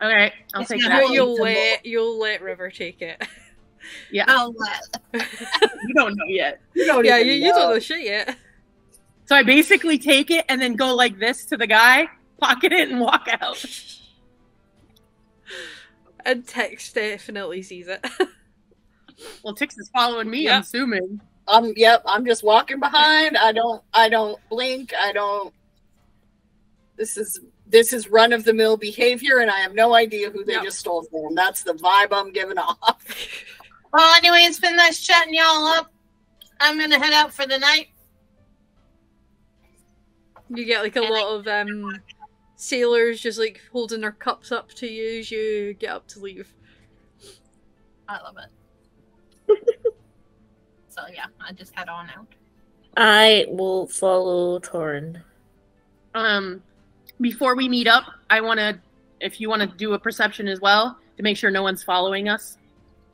All right. I'll It's take not that. really- You'll let River take it. Yeah. I'll let. You don't know yet. You don't Yeah, even you know. don't know shit yet. So I basically take it and then go like this to the guy, pocket it, and walk out. And Tix definitely sees it. Well, Tix is following me, Yeah. I'm assuming. Yep, I'm just walking behind. I don't blink. This is run of the mill behavior, and I have no idea who they Yep. just stole from. That's the vibe I'm giving off. Well, anyway, it's been nice chatting y'all up. I'm gonna head out for the night. You get like a lot of sailors just like holding their cups up to you as you get up to leave. I love it. So yeah, I just head on out. I will follow Torin. Before we meet up, I want to, if you want to do a perception as well, to make sure no one's following us.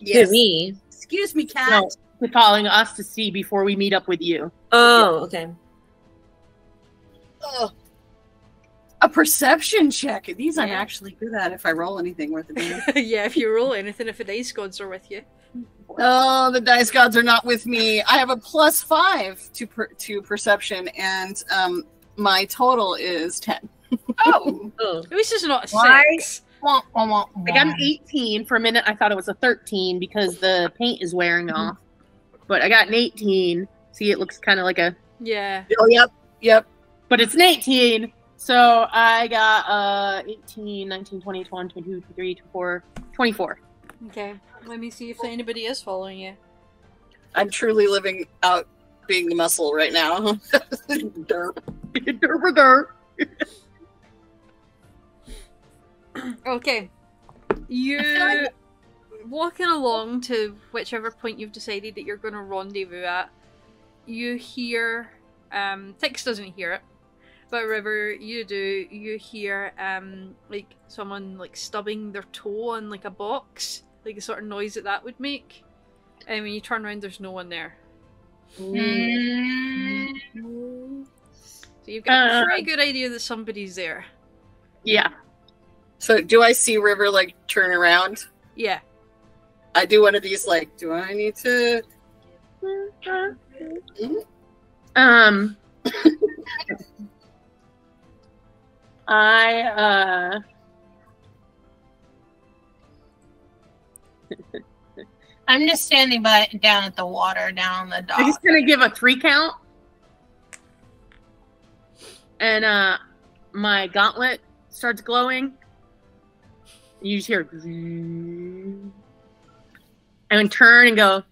To me. Excuse me, cat. No, to following us to see before we meet up with you. Oh, okay. Ugh. A perception check. These I'm Yeah. actually good at if I roll anything worth a damn. Yeah, if you roll anything, if the dice gods are with you. Oh, the dice gods are not with me. I have a +5 to perception, and my total is 10. Oh, Oh. At least it's not a Why? 6. wah, wah, wah, I got an wah. 18. For a minute, I thought it was a 13 because the paint is wearing off. But I got an 18. See, it looks kind of like a... Yeah. Oh, yep. But it's an 18. So I got 18, 19, 20, 21, 22, 23, 24, 24. Okay. Let me see if anybody is following you. I'm truly living out being the muscle right now. Derp. Okay. You walking along to whichever point you've decided that you're going to rendezvous at. You hear, Tix doesn't hear it, but River, you do. You hear, like someone like stubbing their toe on like a box, like the sort of noise that would make. And when you turn around, there's no one there. Mm, So you've got a pretty good idea that somebody's there. Yeah. So do I see River like turn around? Yeah. I do one of these like, do I need to? I'm just standing down at the water, down on the I'm dock. just gonna give a 3 count. And my gauntlet starts glowing. You just hear and turn and go,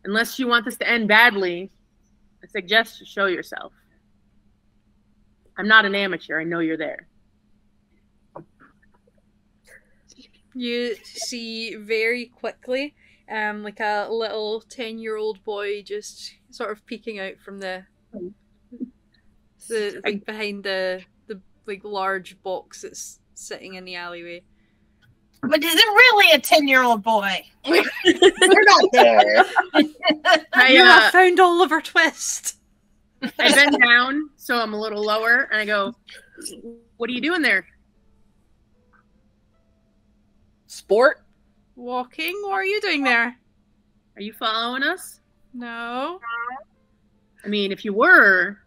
unless you want this to end badly, I suggest you show yourself. I'm not an amateur, I know you're there. You see very quickly, like a little 10-year-old boy just sort of peeking out from the like behind the like large box that's sitting in the alleyway. But is it really a 10-year-old boy? They're not there. You I have found Oliver Twist. bend down, so I'm a little lower, and I go, what are you doing there? Sport? Walking? What are you doing there? Are you following us? No. I mean, if you were,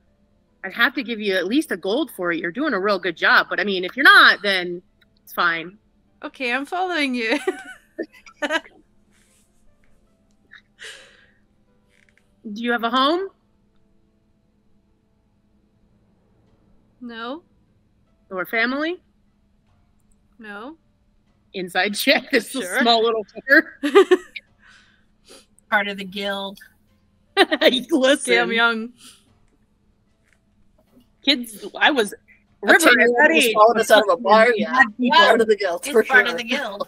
I'd have to give you at least a gold for it. You're doing a real good job. But I mean, if you're not, then it's fine. Okay, I'm following you. Do you have a home? No. Or family? No. Inside check. This is Sure. a small little fucker. Part of the guild. Listen, Damn young. kids. I was That's River right, at that just age. followed us out of a bar, yeah. Yeah. Part of the guild, It's for part sure. of the guild.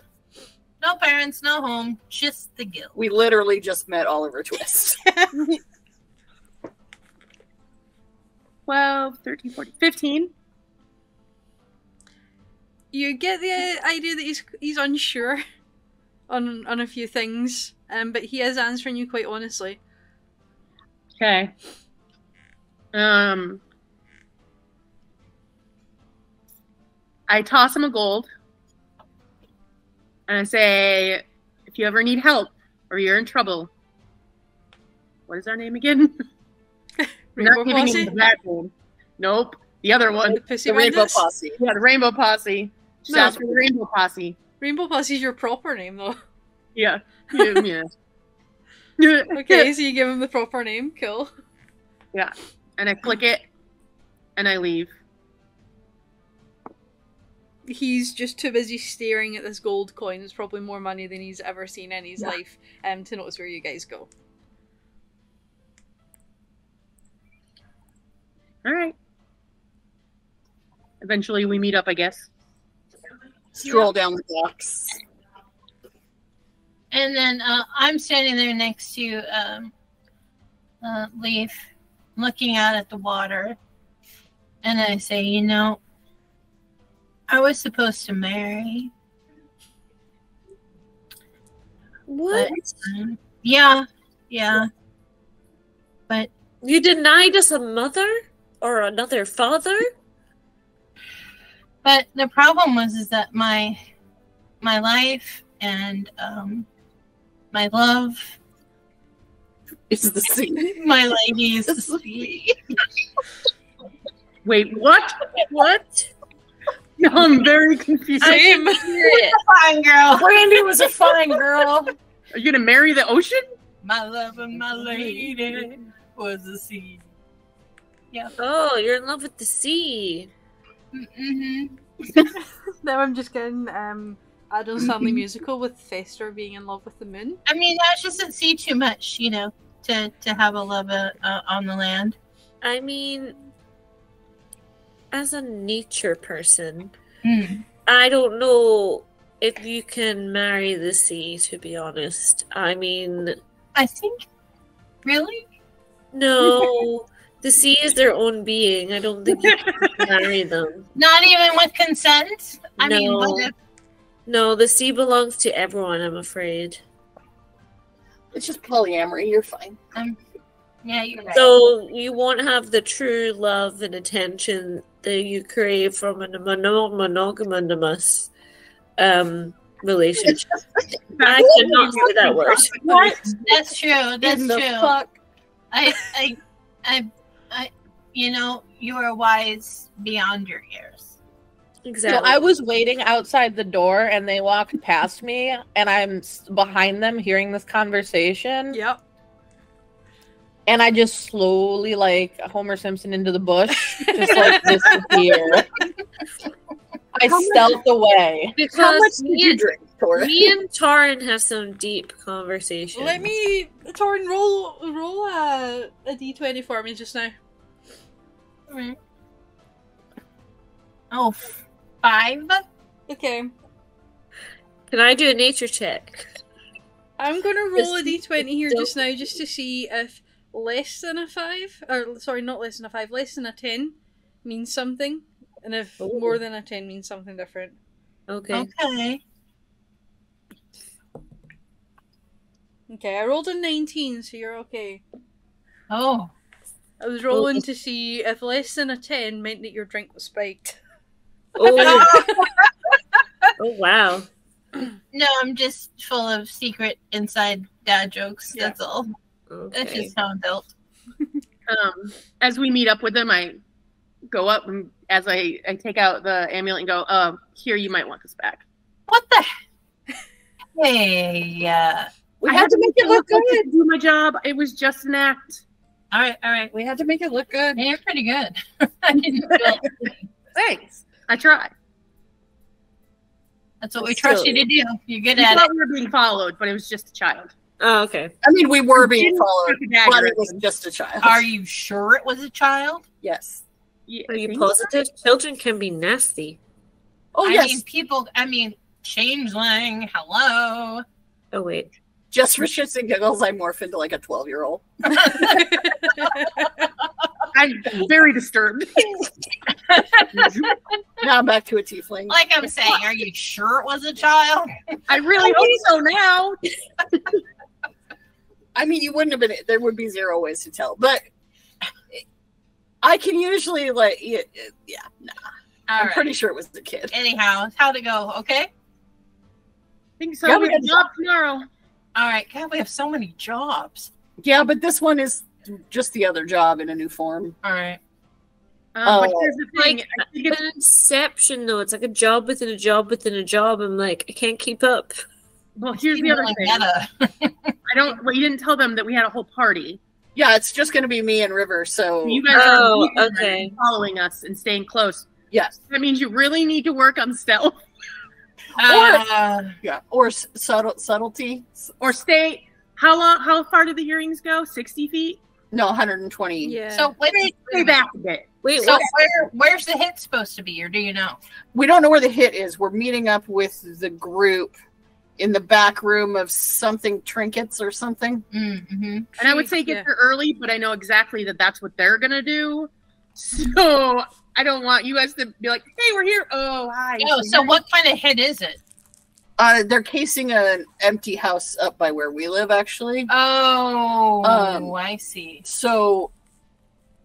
No parents, no home, just the guild. We literally just met Oliver Twist. 12, 13, 14, 15. You get the idea that he's unsure on a few things, but he is answering you quite honestly. Okay. I toss him a gold, and I say, if you ever need help or you're in trouble, what is our name again? We're Rainbow not giving Posse? him that name. Nope. The other one. The Pussy The Rainbow Bandits? Posse. Yeah, the Rainbow Posse. Just No. ask for the Rainbow Posse. Rainbow Posse's your proper name, though. Yeah. Yeah. yeah. Okay, so you give him the proper name. Cool. Yeah. And I click it, and I leave. He's just too busy staring at this gold coin. It's probably more money than he's ever seen in his life, to notice where you guys go. All right. Eventually, we meet up, I guess. Stroll down the docks. And then I'm standing there next to Leaf, looking out at the water. And I say, you know, I was supposed to marry. What? Yeah. But You denied us a mother or another father? the problem was that my life and my love, It's the sea. my lady is the sea. Wait, what? What? No, I'm very confused. Same. Fine, girl. Brandy was a fine girl. Are you gonna marry the ocean? My love and my lady was the sea. Oh, you're in love with the sea. Mm-hmm. Now I'm just getting Adam's Family Musical with Fester being in love with the moon. I mean, that just doesn't see too much, you know, to have a love on the land. I mean, as a nature person, Mm. I don't know if you can marry the sea, to be honest. I mean, I think, really? no. The sea is their own being. I don't think you can marry them. Not even with consent? I mean, No. what if, No, the sea belongs to everyone, I'm afraid. It's just polyamory. You're fine. yeah, you're right. So you won't have the true love and attention that you crave from a monogamous relationship. I cannot say that word. What? That's true. That's In the true. fuck? I, you know, you are wise beyond your years. Exactly. So I was waiting outside the door and they walked past me and I'm behind them hearing this conversation Yep. and I just slowly like Homer Simpson into the bush just like disappear. I stealthed away. How much because did you drink, Tora? me and Taran have some deep conversations. Let me, Torrin, roll a d20 for me just now. Mm. Oh, 5? Okay. Can I do a nature check? I'm gonna roll a Just- d20 here don't- just now just to see if less than a 5, or sorry, not less than a 5, less than a 10 means something, and if Ooh. more than a 10 means something different. Okay. Okay. Okay, I rolled a 19, so you're okay. Oh. I was rolling to see if less than a 10 meant that your drink was spiked. Oh. Oh wow. No, I'm just full of secret inside dad jokes. Yeah. That's all. That's Okay. just how I'm built. As we meet up with them, I go up and as I take out the amulet and go, here, you might want this back. What the? Hey, I had to make it look good. To do my job. It was just an act. All right. We had to make it look good. Yeah, you're pretty good. I didn't feel it. Thanks. I tried. That's what we trust you to do. You're good at thought it. we were being followed, but it was just a child. Oh, okay. I mean, we were being followed, dagger but it at was them. just a child. Are you sure it was a child? Yes. Yeah, Are I you think positive? Children can be nasty. Oh, I yes. mean, changeling. Hello. Oh, wait. Just for shits and giggles, I morph into like a 12-year-old. I'm very disturbed. Now I'm back to a tiefling. Like I'm saying, are you sure it was a child? I really hope so now. I mean, you wouldn't have been. There would be zero ways to tell, but I can usually nah. I'm pretty sure it was the kid. Anyhow, how'd it go? Okay. I think so. Yeah, we we have had a job tomorrow. All right. God, we have so many jobs. Yeah, but this one is just the other job in a new form. All right. But here's the thing. Like, I think it's an inception, though. It's like a job within a job within a job. I'm like, I can't keep up. well, here's the other thing. Well, you didn't tell them that we had a whole party. Yeah, it's just going to be me and River. So You guys Oh, are okay. following us and staying close. yes, That means you really need to work on stealth or subtlety. or stay. How far do the earrings go? 60 feet? No, 120. Yeah. So wait, Stay back a bit. Wait, So what? where's the hit supposed to be, or do you know? We don't know where the hit is. We're meeting up with the group in the back room of something trinkets or something. Mm-hmm. And I would say get there early, but I know exactly that that's what they're going to do. So I don't want you guys to be like, hey, we're here. Oh, hi. Oh, so what kind of hit is it? They're casing an empty house up by where we live, actually. Oh, Um, I see. So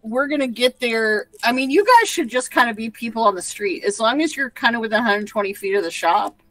we're going to get there. I mean, you guys should just kind of be people on the street. As long as you're kind of within 120 feet of the shop,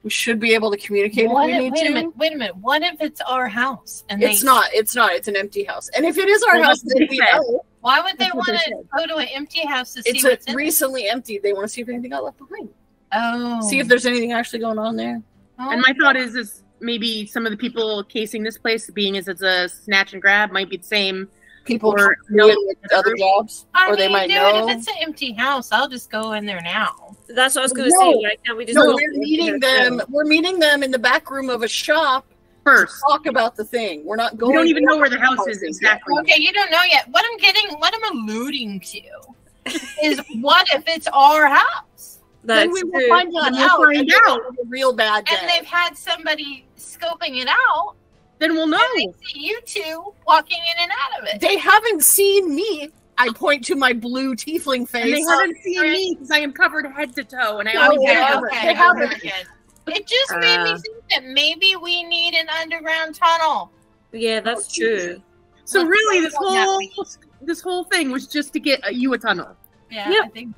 we should be able to communicate if we need Wait to. a minute. What if it's our house? And It's not. It's an empty house. And if it is our Well, house, that's then what we they said. know. Why would they That's what want they to said. go to an empty house to see It's what's in it? recently emptied. They want to see if anything got left behind. Oh. See if there's anything actually going on there. And my thought is maybe some of the people casing this place, being as it's a snatch and grab, might be the same. People Or doing other jobs, I or they mean, might dude, know. if it's an empty house, I'll just go in there now. That's what I was going to No. say. Why can't we just No, go we're meeting them. We're meeting them in the back room of a shop First, to talk about the thing. We're not going. we don't even know where the house houses is yet. exactly. Okay, you don't know yet. What I'm alluding to is what if it's our house? That's Then we will true. find that Then we'll out. find and it'll out. be a real bad day. And they've had somebody scoping it out. Then we'll know. And they see you two walking in and out of it. They haven't seen me. I point to my blue tiefling face. And they haven't seen me because I am covered head to toe, and I No, always they get haven't. Okay, They haven't. okay. It just made me think that maybe we need an underground tunnel. Yeah, that's true. So Let's really, talk about that. this whole thing was just to get you a tunnel. Yeah, Yep. I think.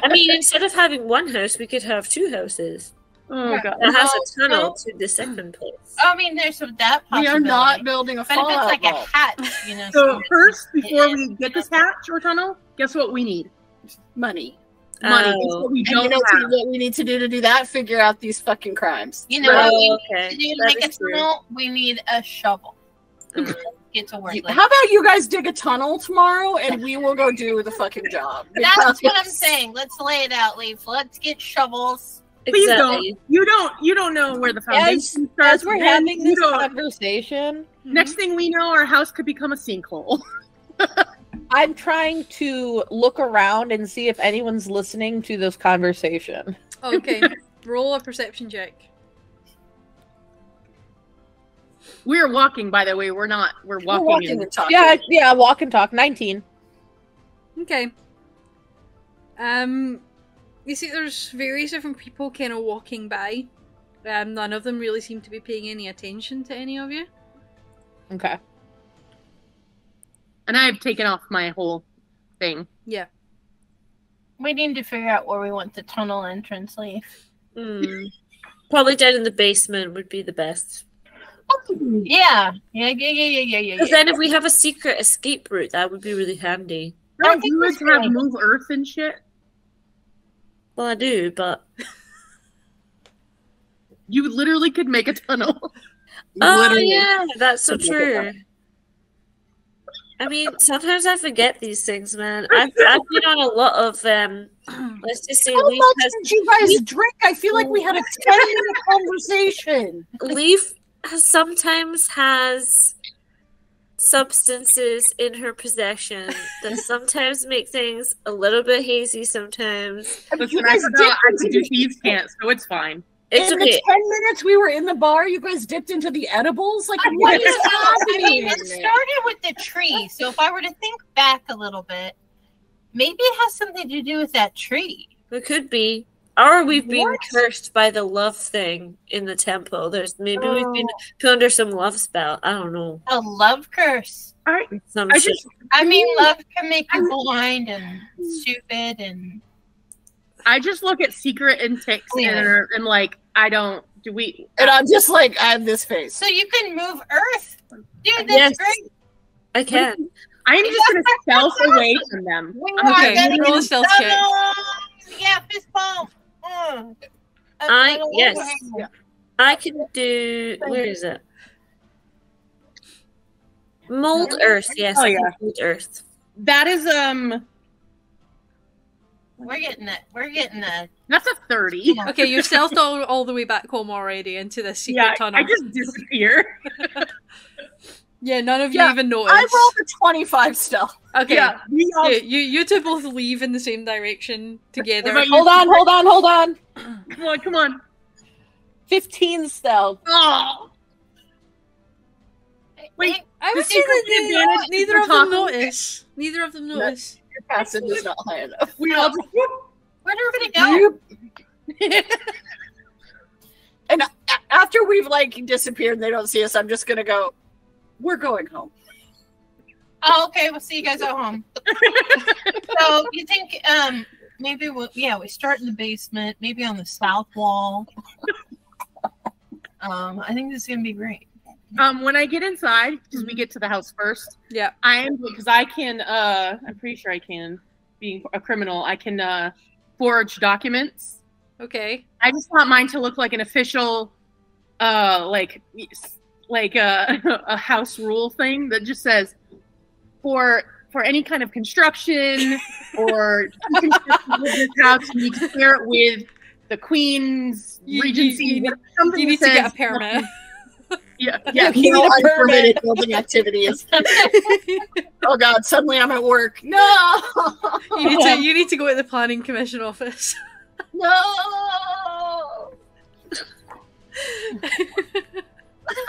I mean, instead of having one house, we could have two houses. Oh god. That has a No, tunnel no. to the second place. I mean, there's that We possibility. are not building a But if it's fallout like a vault. hatch, you know. So first, before it we is, get this hatch or tunnel, guess what we need? Money. Money. Oh. That's what we And don't you know have. what we need to do that? Figure out these fucking crimes. You know Oh, what we need okay. to do to That make a is true. tunnel? We need a shovel. Mm. Get to work. How about you guys dig a tunnel tomorrow and we will go do the fucking job? That's what I'm Because- saying. Let's lay it out, Leaf. Let's get shovels. Please Exactly. don't. You don't know where the foundation starts. As we're then having you this don't- conversation, Next thing we know, our house could become a sinkhole. I'm trying to look around and see if anyone's listening to this conversation. Okay, roll a perception check. We're walking, by the way. We're not. We're We're walking. walking in. and talking. Yeah, walk and talk. 19. Okay. You see, there's various different people kind of walking by. None of them really seem to be paying any attention to any of you. Okay. And I've taken off my whole thing. Yeah. We need to figure out where we want the tunnel entrance, Leaf. Probably down in the basement would be the best. Yeah. Because then if we have a secret escape route, that would be really handy. Don't druids have move earth and shit? Well, I do, but You literally could make a tunnel. Literally. yeah, that's so true. I mean, sometimes I forget these things, man. I've been on a lot of let's just say How Leaf much has, did you guys drink? I feel like we had a 10-minute conversation. Leaf sometimes has substances in her possession that sometimes make things a little bit hazy sometimes. Listen, You I guys forgot dipped I into could do the- thieves' can't, so it's fine. It's in okay. the 10 minutes we were in the bar, you guys dipped into the edibles? Like, what is I mean, happening? it started with the tree. So if I were to think back a little bit, maybe it has something to do with that tree. It could be. Or we've been What? cursed by the love thing in the temple. We've been put under some love spell. I don't know. A love curse. Some I shit. just I mean, love can make you blind and stupid and I just look at secret and ticks and like I don't do we And I'm just like, I have this face. so you can move Earth. Dude, that's Yes. great. I can. I'm just gonna stealth away from them. We I'm are Okay, getting roll a stealth check. Yeah, fist bump. Yes. I can do. Where is it? Mold Earth. Yes. Oh, I yeah. can mold Earth. That is We're getting it. We're getting it. that's a 30. Okay, you're stealthed all the way back home already into this secret Yeah, tunnel. I just disappear. Yeah, none of you Yeah, even I noticed. rolled a 25 stealth. Okay, Yeah, we all, you two both leave in the same direction together. What about Hold on. come on. 15 stealth. Oh, wait, I would The say that secret advantage neither for of them talking- notice. Neither of them notice. Your passive is not high enough. we all just Where'd everybody go? And after we've like disappeared and they don't see us, I'm just gonna go, we're going home. Oh, okay. We'll see you guys at home. So you think maybe we start in the basement, maybe on the south wall. I think this is gonna be great. when I get inside, because we get to the house first, Yeah. I am because I can I'm pretty sure I can, being a criminal, I can forge documents. Okay. I just want mine to look like an official like a house rule thing that just says for any kind of construction or construction of this house, you need to share it with the Queen's Regency. Something You need to that get a says- permit. Yeah, Yeah, you no need a permit. unpermitted building activities. Oh god, suddenly I'm at work. No! You need to go to the planning commission office. No!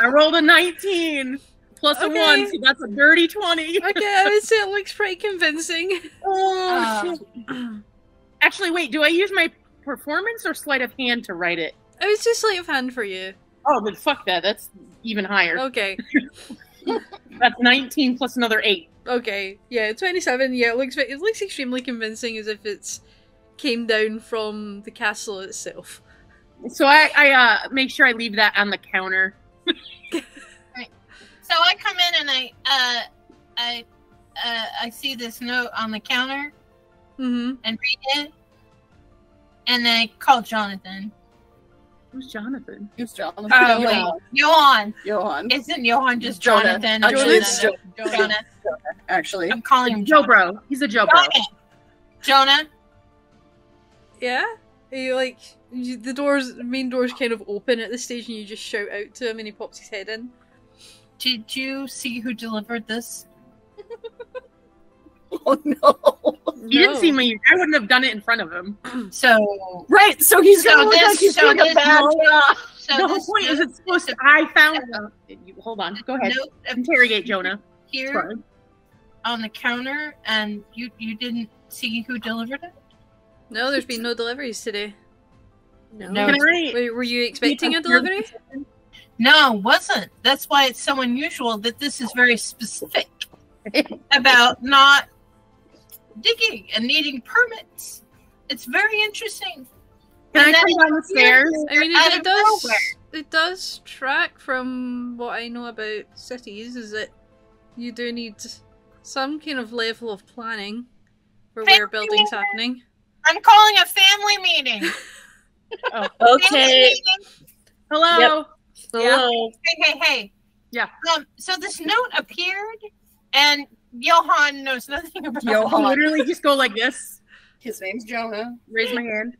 I rolled a 19 plus a Okay. 1, so that's a dirty 20. Okay, I would say it looks pretty convincing. Oh, shit. Actually, wait, do I use my performance or sleight of hand to write it? I would say sleight of hand for you. Oh, then fuck that. That's even higher. Okay. That's 19 plus another 8. Okay. Yeah, 27. Yeah, it looks extremely convincing, as if it's came down from the castle itself. So I make sure I leave that on the counter. So I come in and I see this note on the counter Mm-hmm. and read it, and I call Jonathan. Who's Jonathan? Who's Jonathan? Oh wait, Johan. Johan. Isn't Johan just Jonah. Jonathan? Actually, it's Jonah. Actually. I'm calling him Joe Jonah. Bro. He's a Joe Bro. Jonah. Yeah? You the main doors kind of open at this stage, and you just shout out to him, and he pops his head in. Did you see who delivered this? Oh no. He didn't see me. I wouldn't have done it in front of him. So, Right, so he's So gonna look this- like he's so doing a this bad note- job. so The whole this point is note- it's supposed to. I found. Hold on. Go ahead. note Interrogate Jonah. here Sorry. on the counter, and you didn't see who delivered it? No, there's been no deliveries today. No. Can I? Were you expecting a delivery? No, it wasn't. That's why it's so unusual that this is very specific about not digging and needing permits. It's very interesting. Can I And come then down the stairs? I mean, out it of does. nowhere. it does track from what I know about cities, is that you do need some kind of level of planning for where building's happening. I'm calling a family meeting. Oh. Okay. Hello. Hello. Hey. Yeah. So this note appeared, and Johan knows nothing about I it. literally just go like this. His name's Jonah. Raise my hand.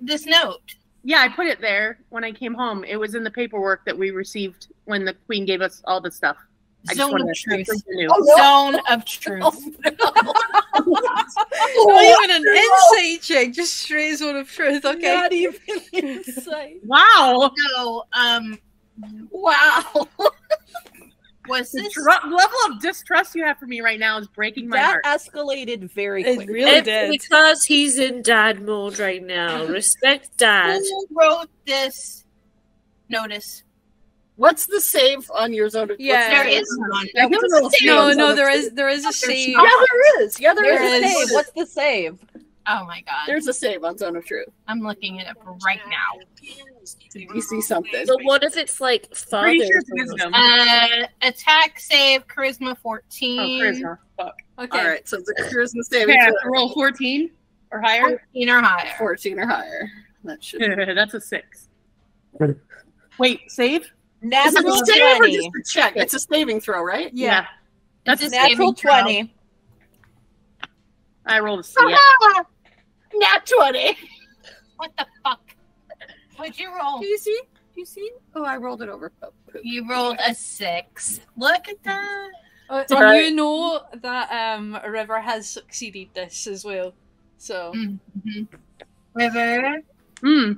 This note. Yeah, I put it there when I came home. It was in the paperwork that we received when the Queen gave us all the stuff. Zone of truth. Oh, Zone of truth. Not even an insight check, just straight zone of truth. Okay. Not even insight. Wow. So, Wow. was The this level of distrust you have for me right now is breaking my That heart. escalated very It quickly. really It's did. because he's in dad mode right now. Respect dad. who wrote this notice? What's the save on your zone of Yeah. There is none. Yeah, what's the save No, on zone no, of there truth? is a save. Yeah, there is. Yeah, There's there a is. save. What's the save? Oh my god. There's a save on Zone of Truth. I'm looking it up right now. Did you see something? But what if it's like father? Pretty sure it's wisdom. Attack save, charisma Oh, 14. charisma. Fuck. Okay. All right, so the charisma saving Okay, I have to throw, roll 14 or higher. 14 or higher. 14 or higher. That should. That's a 6. Wait, save? Is it Natural a save or 20. just a check? It's a saving throw, right? Yeah. That's It's a a save. Natural saving throw. 20. I rolled a 6. Ah! Nat 20. What the fuck? What'd you roll? Do you see? Do you see? Oh, I rolled it over. Oh, poop. You rolled a 6. Look at that. And Right. you know that River has succeeded this as well. So Mm-hmm. River, Hmm.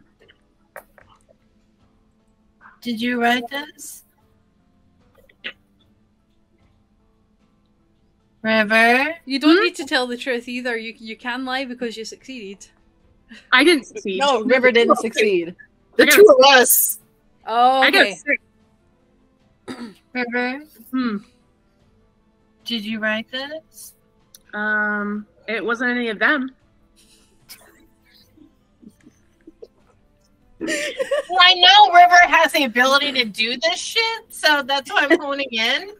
did you write this? River? you don't need to tell the truth either. You can lie because you succeeded. I didn't succeed. No, River didn't succeed. The I got two of us. Oh, I got okay. 6. River, Hmm. did you write this? It wasn't any of them. Well, I know River has the ability to do this shit, so that's why I'm honing in.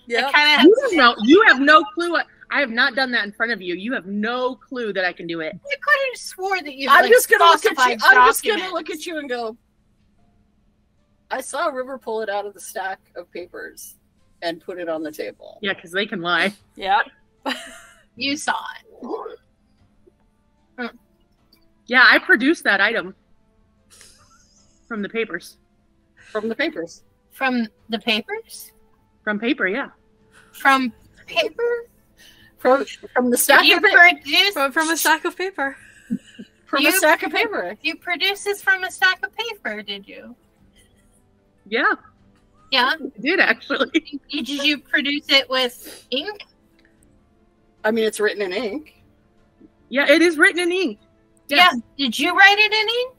Yeah. I kind of You don't know. You have no clue. I have not done that in front of you. You have no clue that I can do it. I could have swore that you. I'm just gonna look at you. falsified I'm just gonna documents. look at you and go. I saw River pull it out of the stack of papers and put it on the table. Yeah, because they can lie. Yeah. You saw it. Yeah, I produced that item from the papers. From the papers. From the papers? From paper, yeah. From paper? From the stack You of paper. produced From a stack of paper. From a stack of paper. You produced this from a stack of paper, did you? Yeah, Yeah. I did actually. Did you produce it with ink? I mean, it's written in ink. Yeah, it is written in ink. Yes. Yeah. Did you write it in ink?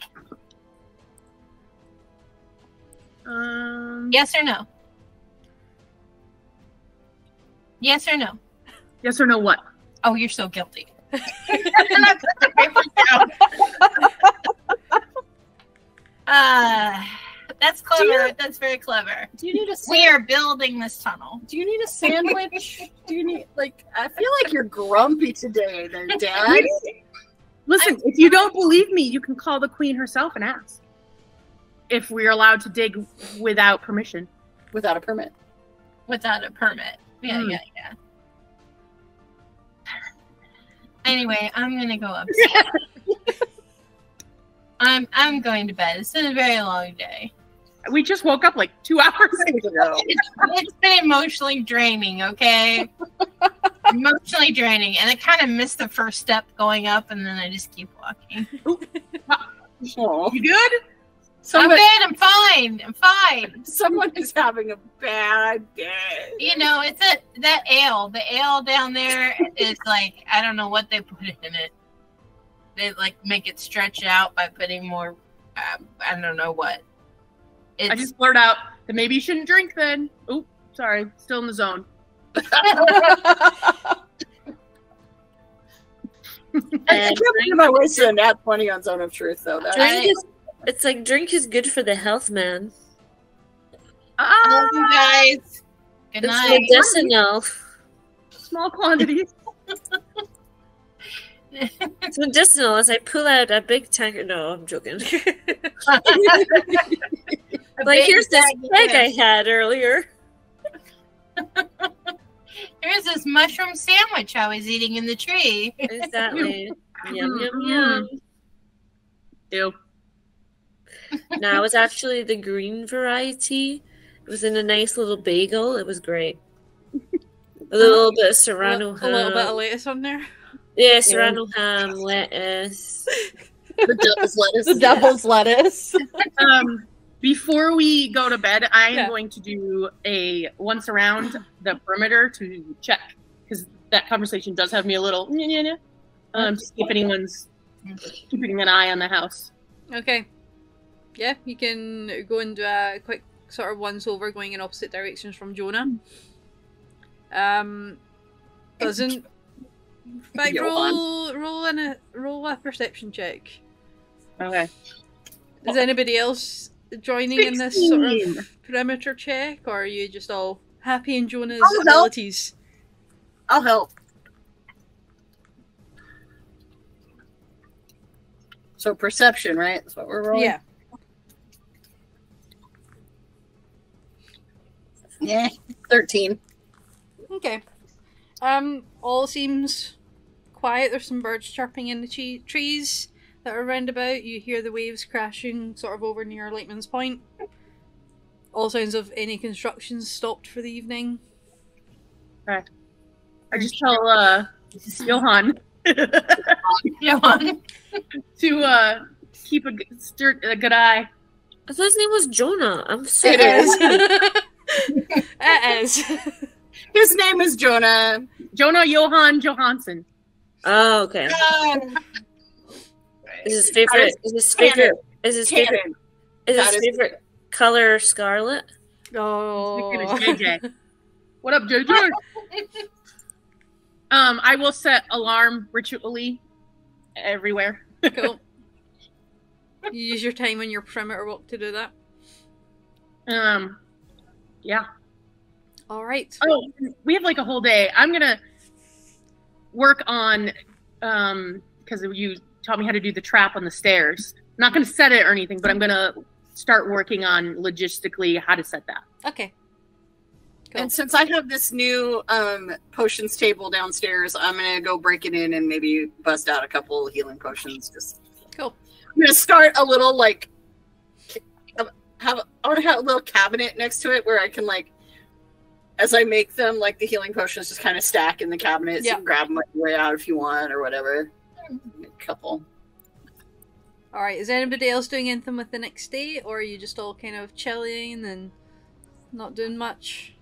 Yes or no? Yes or no? Yes or no what? Oh, you're so guilty. And I put the paper down. That's clever. That's very clever. Do you need a We are building this tunnel. Do you need a sandwich? Do you need I feel like you're grumpy today, there, Dad. Listen, if you don't believe me, you can call the queen herself and ask if we're allowed to dig without permission. Without a permit. Without a permit. Yeah, Hmm. yeah. Anyway, I'm gonna go upstairs. I'm going to bed. It's been a very long day. We just woke up like 2 hours ago. It's been emotionally draining, okay? Emotionally draining. And I kind of missed the first step going up, and then I just keep walking. Oh. You good? I'm good. I'm fine. I'm fine. Someone is having a bad day. You know, it's that ale. The ale down there is like, I don't know what they put in it. They like make it stretch out by putting more, I don't know what. It's, I just blurred out that maybe you shouldn't drink then. Oh, sorry. Still in the zone. I can't believe I wasted a nat 20 on Zone of Truth, though. I- It's like drink is good for the health, man. Love you guys. Good It's night. medicinal. Small quantities. It's medicinal as I pull out a big tanker. No, I'm joking. Like, here's this egg I had earlier. Here's this mushroom sandwich I was eating in the tree. Exactly. Yum, yum, yum. Ew. No, it was actually the green variety. It was in a nice little bagel. It was great. A little bit of serrano ham. A little bit of lettuce on there. Yeah, serrano ham, lettuce. The devil's lettuce. The devil's lettuce. Before we go to bed, I am Yeah. going to do a once around the perimeter to check, because that conversation does have me a little to see if anyone's keeping an eye on the house. Okay. Yeah, you can go and do a quick sort of once over, going in opposite directions from Jonah. Doesn't. In fact, roll a perception check. Okay. Is anybody else joining in this sort of perimeter check, or are you just all happy in Jonah's I'll help. abilities? I'll help. So perception, right? That's what we're rolling. Yeah. Yeah. 13. Okay. All seems quiet. There's some birds chirping in the trees that are round about. You hear the waves crashing sort of over near Lightman's Point. All signs of any construction stopped for the evening. I just tell Johan Johan. to keep a good eye. I thought his name was Jonah. I'm so It is. It is. His name is Jonah. Jonah Johan Johansson. Oh, okay. Is his favorite? Is his favorite? Is his favorite? Canon. Is That his is- favorite color scarlet? Speaking of Oh. JJ. What up, JJ? I will set alarm ritually everywhere. Cool. You use your time on your perimeter walk to do that. Yeah. All right. Oh, we have like a whole day. I'm gonna work on because you taught me how to do the trap on the stairs. I'm not gonna set it or anything, but I'm gonna start working on logistically how to set that. Okay. Cool. And since I have this new potions table downstairs, I'm gonna go break it in and maybe bust out a couple healing potions. Just Cool. I'm gonna start a little like I want to have a little cabinet next to it where I can like, as I make them, like the healing potions just kind of stack in the cabinet. So you Yeah. can grab them on your way out if you want or whatever. A couple. All right. Is anybody else doing anything with the next day, or are you just all kind of chilling and not doing much?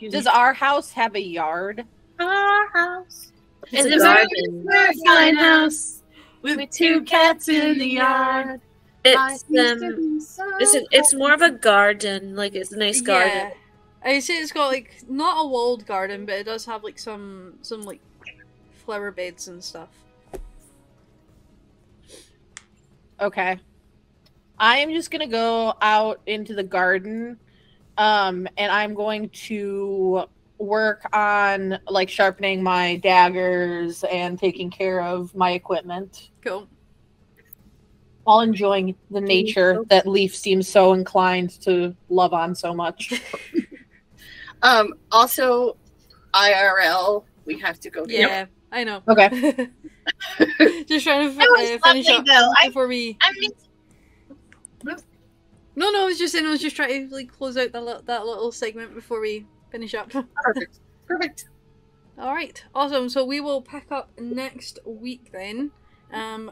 Does our house have a yard? Our house. It's a a garden. very fine house with two cats in the yard. It's more of a garden. Like, it's a nice garden. Yeah. I say it's got like not a walled garden, but it does have like some like flower beds and stuff. Okay. I am just gonna go out into the garden, and I'm going to work on like sharpening my daggers and taking care of my equipment Cool. while enjoying the nature that Leaf seems so inclined to love on so much. Also, IRL, we have to go. Yeah, I know. Okay. Just trying to It was finish lovely, up though. before we. I mean, No, I was just saying. I was just trying to like close out that little segment before we finish up. Perfect. Perfect. All right, awesome. So we will pick up next week then,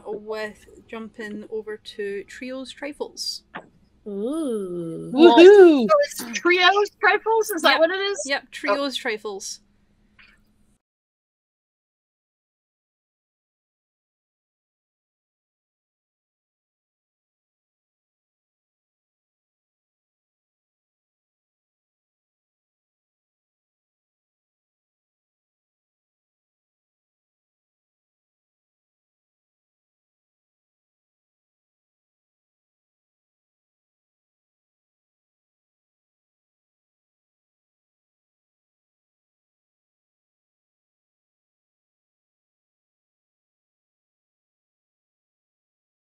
with jumping over to Trios Trifles. Ooh. Woohoo! So it's trios trifles? Is that Yep. what it is? Yep, Trios Trifles.